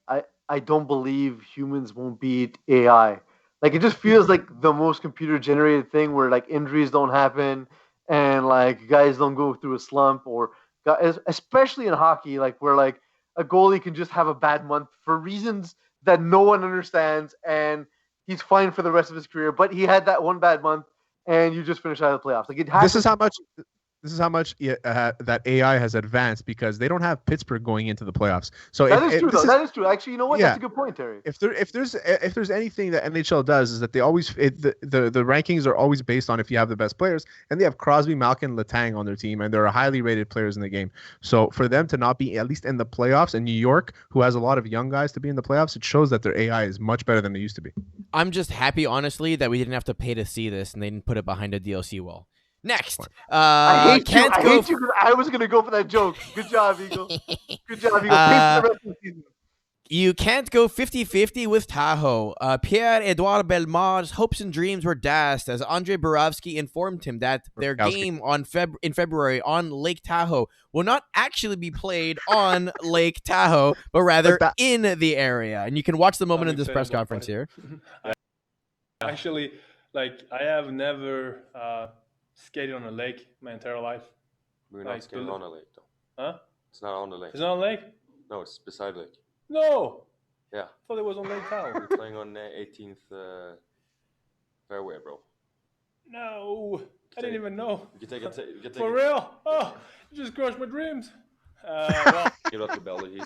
I don't believe humans won't beat AI. Like, it just feels like the most computer-generated thing where, like, injuries don't happen and, like, guys don't go through a slump, or guys, especially in hockey, like, where, like, a goalie can just have a bad month for reasons that no one understands, and he's fine for the rest of his career, but he had that one bad month, and you just finish out of the playoffs. Like, it happens. This is how much that AI has advanced, because they don't have Pittsburgh going into the playoffs. So that is true. That is true. Actually, you know what? Yeah. That's a good point, Terry. If there's anything that NHL does, is that they always the rankings are always based on if you have the best players, and they have Crosby, Malkin, Letang on their team, and they're highly rated players in the game. So for them to not be at least in the playoffs, and New York, who has a lot of young guys, to be in the playoffs, it shows that their AI is much better than they used to be. I'm just happy, honestly, that we didn't have to pay to see this, and they didn't put it behind a DLC wall. Next, I hate you because I was gonna go for that joke. Good job, Eagle. Good job, Eagle. Pay for the rest of the season. You can't go 50-50 with Tahoe. Pierre-Edouard Bellemar's hopes and dreams were dashed as Andre Borowski informed him that their game in February on Lake Tahoe will not actually be played on Lake Tahoe, but rather in the area. And you can watch the moment in this press conference here. Actually, like, I have never skated on a lake my entire life. We're not skating on a lake, though. Huh? It's not on the lake. It's not on a lake? No, it's beside lake. No. Yeah. I thought it was on Lake Tahoe. We're playing on the 18th fairway, bro. No. I didn't even know. You can take For real? Oh, you just crushed my dreams. Well. Give up the belly.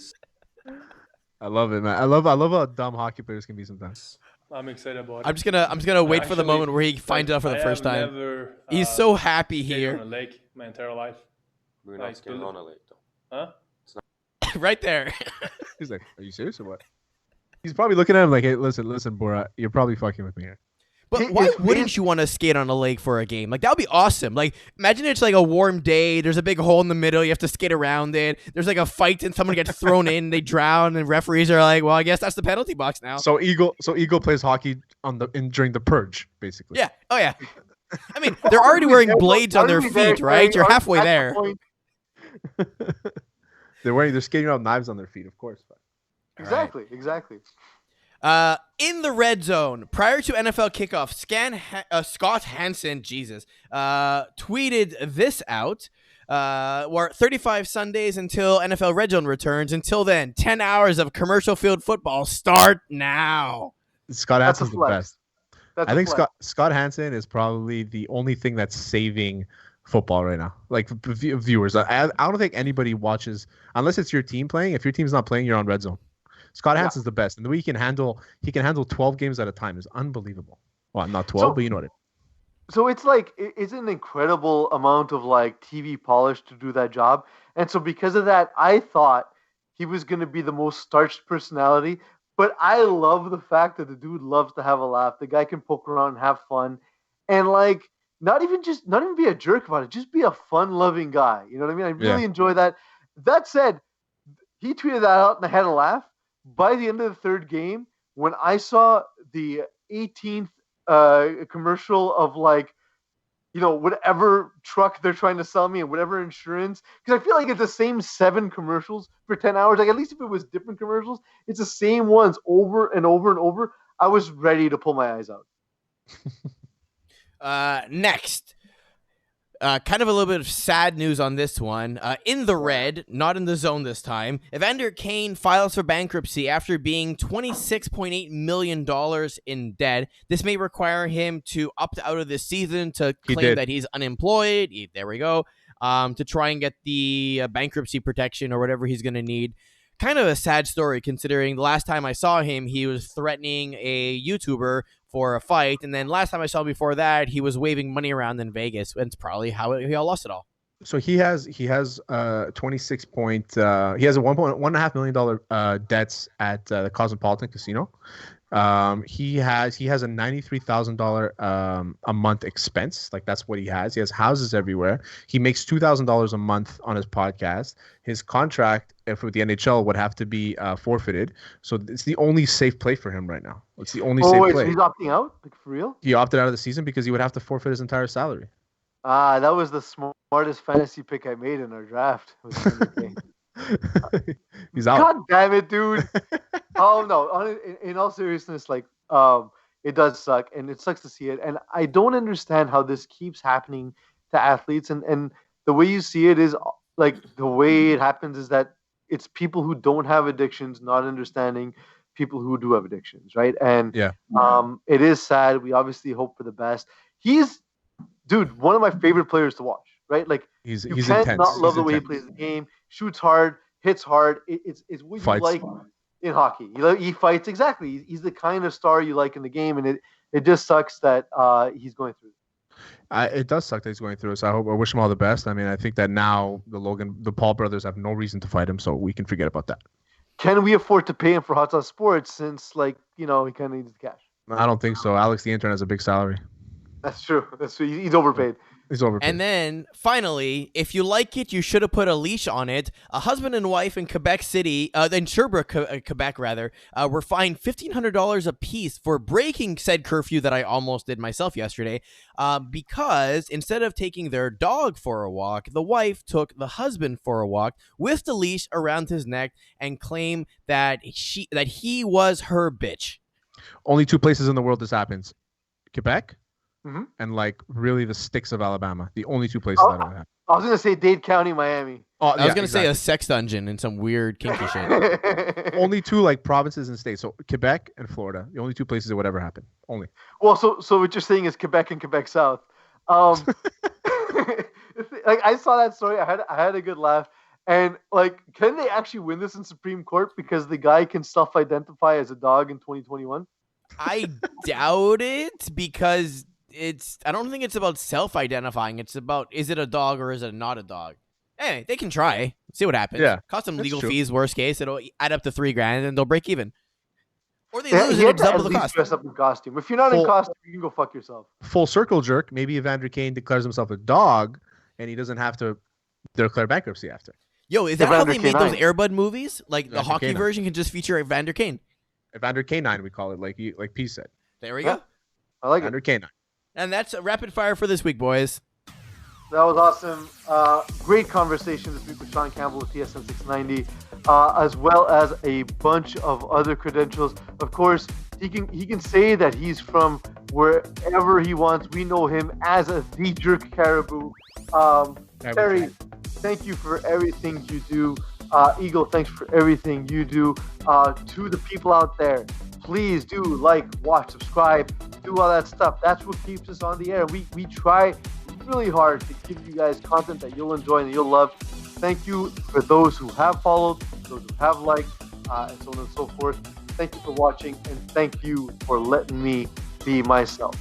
I love it, man. I love how dumb hockey players can be sometimes. I'm excited about it. I'm just gonna wait for the moment where he finds out for the first time. He's so happy here. On a lake my entire life. We're not skating on a lake, though. Huh? Right there. He's like, "Are you serious or what?" He's probably looking at him like, "Hey, listen, Bora, you're probably fucking with me here." But why wouldn't you want to skate on a lake for a game? Like, that would be awesome. Like, imagine it's like a warm day. There's a big hole in the middle. You have to skate around it. There's like a fight and someone gets thrown in. They drown, and referees are like, "Well, I guess that's the penalty box now." So Eagle plays hockey during the purge, basically. Yeah. Oh yeah. I mean, they're already wearing blades on their feet, right? You're halfway there. They're skating around knives on their feet, of course. Exactly. In the red zone, prior to NFL kickoff, Scott Hansen, tweeted this out. We're 35 Sundays until NFL red zone returns. Until then, 10 hours of commercial field football start now. Scott Hansen's the best. I think Scott Hansen is probably the only thing that's saving football right now. Like, viewers, I don't think anybody watches unless it's your team playing. If your team's not playing, you're on red zone. Scott Hansen's the best, and the way he can handle 12 games at a time is unbelievable. Well, not 12, but you know what it is. So it's like it's an incredible amount of like TV polish to do that job, and so because of that, I thought he was going to be the most starched personality. But I love the fact that the dude loves to have a laugh. The guy can poke around and have fun, and like not even be a jerk about it. Just be a fun-loving guy. You know what I mean? I really enjoy that. That said, he tweeted that out, and I had a laugh. By the end of the third game, when I saw the 18th commercial of like, you know, whatever truck they're trying to sell me and whatever insurance, because I feel like it's the same 7 commercials for 10 hours. Like, at least if it was different commercials, it's the same ones over and over and over. I was ready to pull my eyes out. Next, kind of a little bit of sad news on this one. In the red, not in the zone this time, Evander Kane files for bankruptcy after being $26.8 million in debt. This may require him to opt out of this season to claim that he's unemployed. There we go. To try and get the bankruptcy protection or whatever he's going to need. Kind of a sad story considering the last time I saw him, he was threatening a YouTuber for a fight, and then last time I saw him before that, he was waving money around in Vegas, and it's probably how he all lost it all. So he has 26 point he has a $1.5 million debts at the Cosmopolitan Casino. He has a $93,000 a month expense. Like, that's what he has. He has houses everywhere. He makes $2,000 a month on his podcast. His contract with the NHL would have to be forfeited. So it's the only safe play for him right now. It's the only safe play. So he's opting out? Like, for real? He opted out of the season because he would have to forfeit his entire salary. That was the smartest fantasy pick I made in our draft. He's out. God damn it, dude. Oh no! In all seriousness, like, it does suck, and it sucks to see it. And I don't understand how this keeps happening to athletes. And the way you see it is like the way it happens is that it's people who don't have addictions not understanding people who do have addictions, right? And it is sad. We obviously hope for the best. He's, dude, one of my favorite players to watch, right? Like, he's you can't intense. not love the way he plays the game. Shoots hard, hits hard. It's what you like in hockey. He fights, exactly. He's the kind of star you like in the game, and it just sucks that he's going through. It does suck that he's going through it. So I wish him all the best. I mean, I think that now the Paul brothers have no reason to fight him, so we can forget about that. Can we afford to pay him for Hot Sauce Sports since, like, you know, he kind of needs the cash? I don't think so. Alex the intern has a big salary. That's true. He's overpaid. He's overpaid. And then, finally, if you like it, you should have put a leash on it. A husband and wife in Quebec City, in Sherbrooke, Quebec, rather, were fined $1,500 apiece for breaking said curfew that I almost did myself yesterday, because instead of taking their dog for a walk, the wife took the husband for a walk with the leash around his neck and claimed that he was her bitch. Only 2 places in the world this happens: Quebec Mhm. and like really the sticks of Alabama. The only 2 places that don't happen. I was gonna say Dade County, Miami. Oh, I was going to say a sex dungeon and some weird kinky shit. only 2 like provinces and states. So Quebec and Florida, the only 2 places it would ever happen. Only. Well, so what you're saying is Quebec and Quebec South. Like I saw that story, I had a good laugh, and like, can they actually win this in Supreme Court because the guy can self-identify as a dog in 2021? I doubt it, because I don't think it's about self-identifying. It's about, is it a dog or is it not a dog? Anyway, they can try. See what happens. Yeah, Cost them that's legal true. fees. Worst case, it'll add up to $3,000 and they'll break even. Or they Yeah, lose he and had to at double the least cost. dress up in costume. If you're not in Full- costume, you can go fuck yourself. Full circle jerk. Maybe Evander Kane declares himself a dog, and he doesn't have to declare bankruptcy after. Yo, is that how Evander they made those K9. Airbud movies? Like the Evander hockey K9. version can just feature Evander Kane. Evander K9, we call it, like P said. There we Yeah. go. I like it. Evander K9. And that's a rapid fire for this week, boys. That was awesome. Great conversation this week with Sean Campbell with TSN 690, as well as a bunch of other credentials. Of course, he can say that he's from wherever he wants. We know him as a The Jerk Caribou. Terry, thank you for everything you do. Eagle, thanks for everything you do. To the people out there, please do like, watch, subscribe, do all that stuff. That's what keeps us on the air. We try really hard to give you guys content that you'll enjoy and you'll love. Thank you for those who have followed, those who have liked, and so on and so forth. Thank you for watching, and thank you for letting me be myself.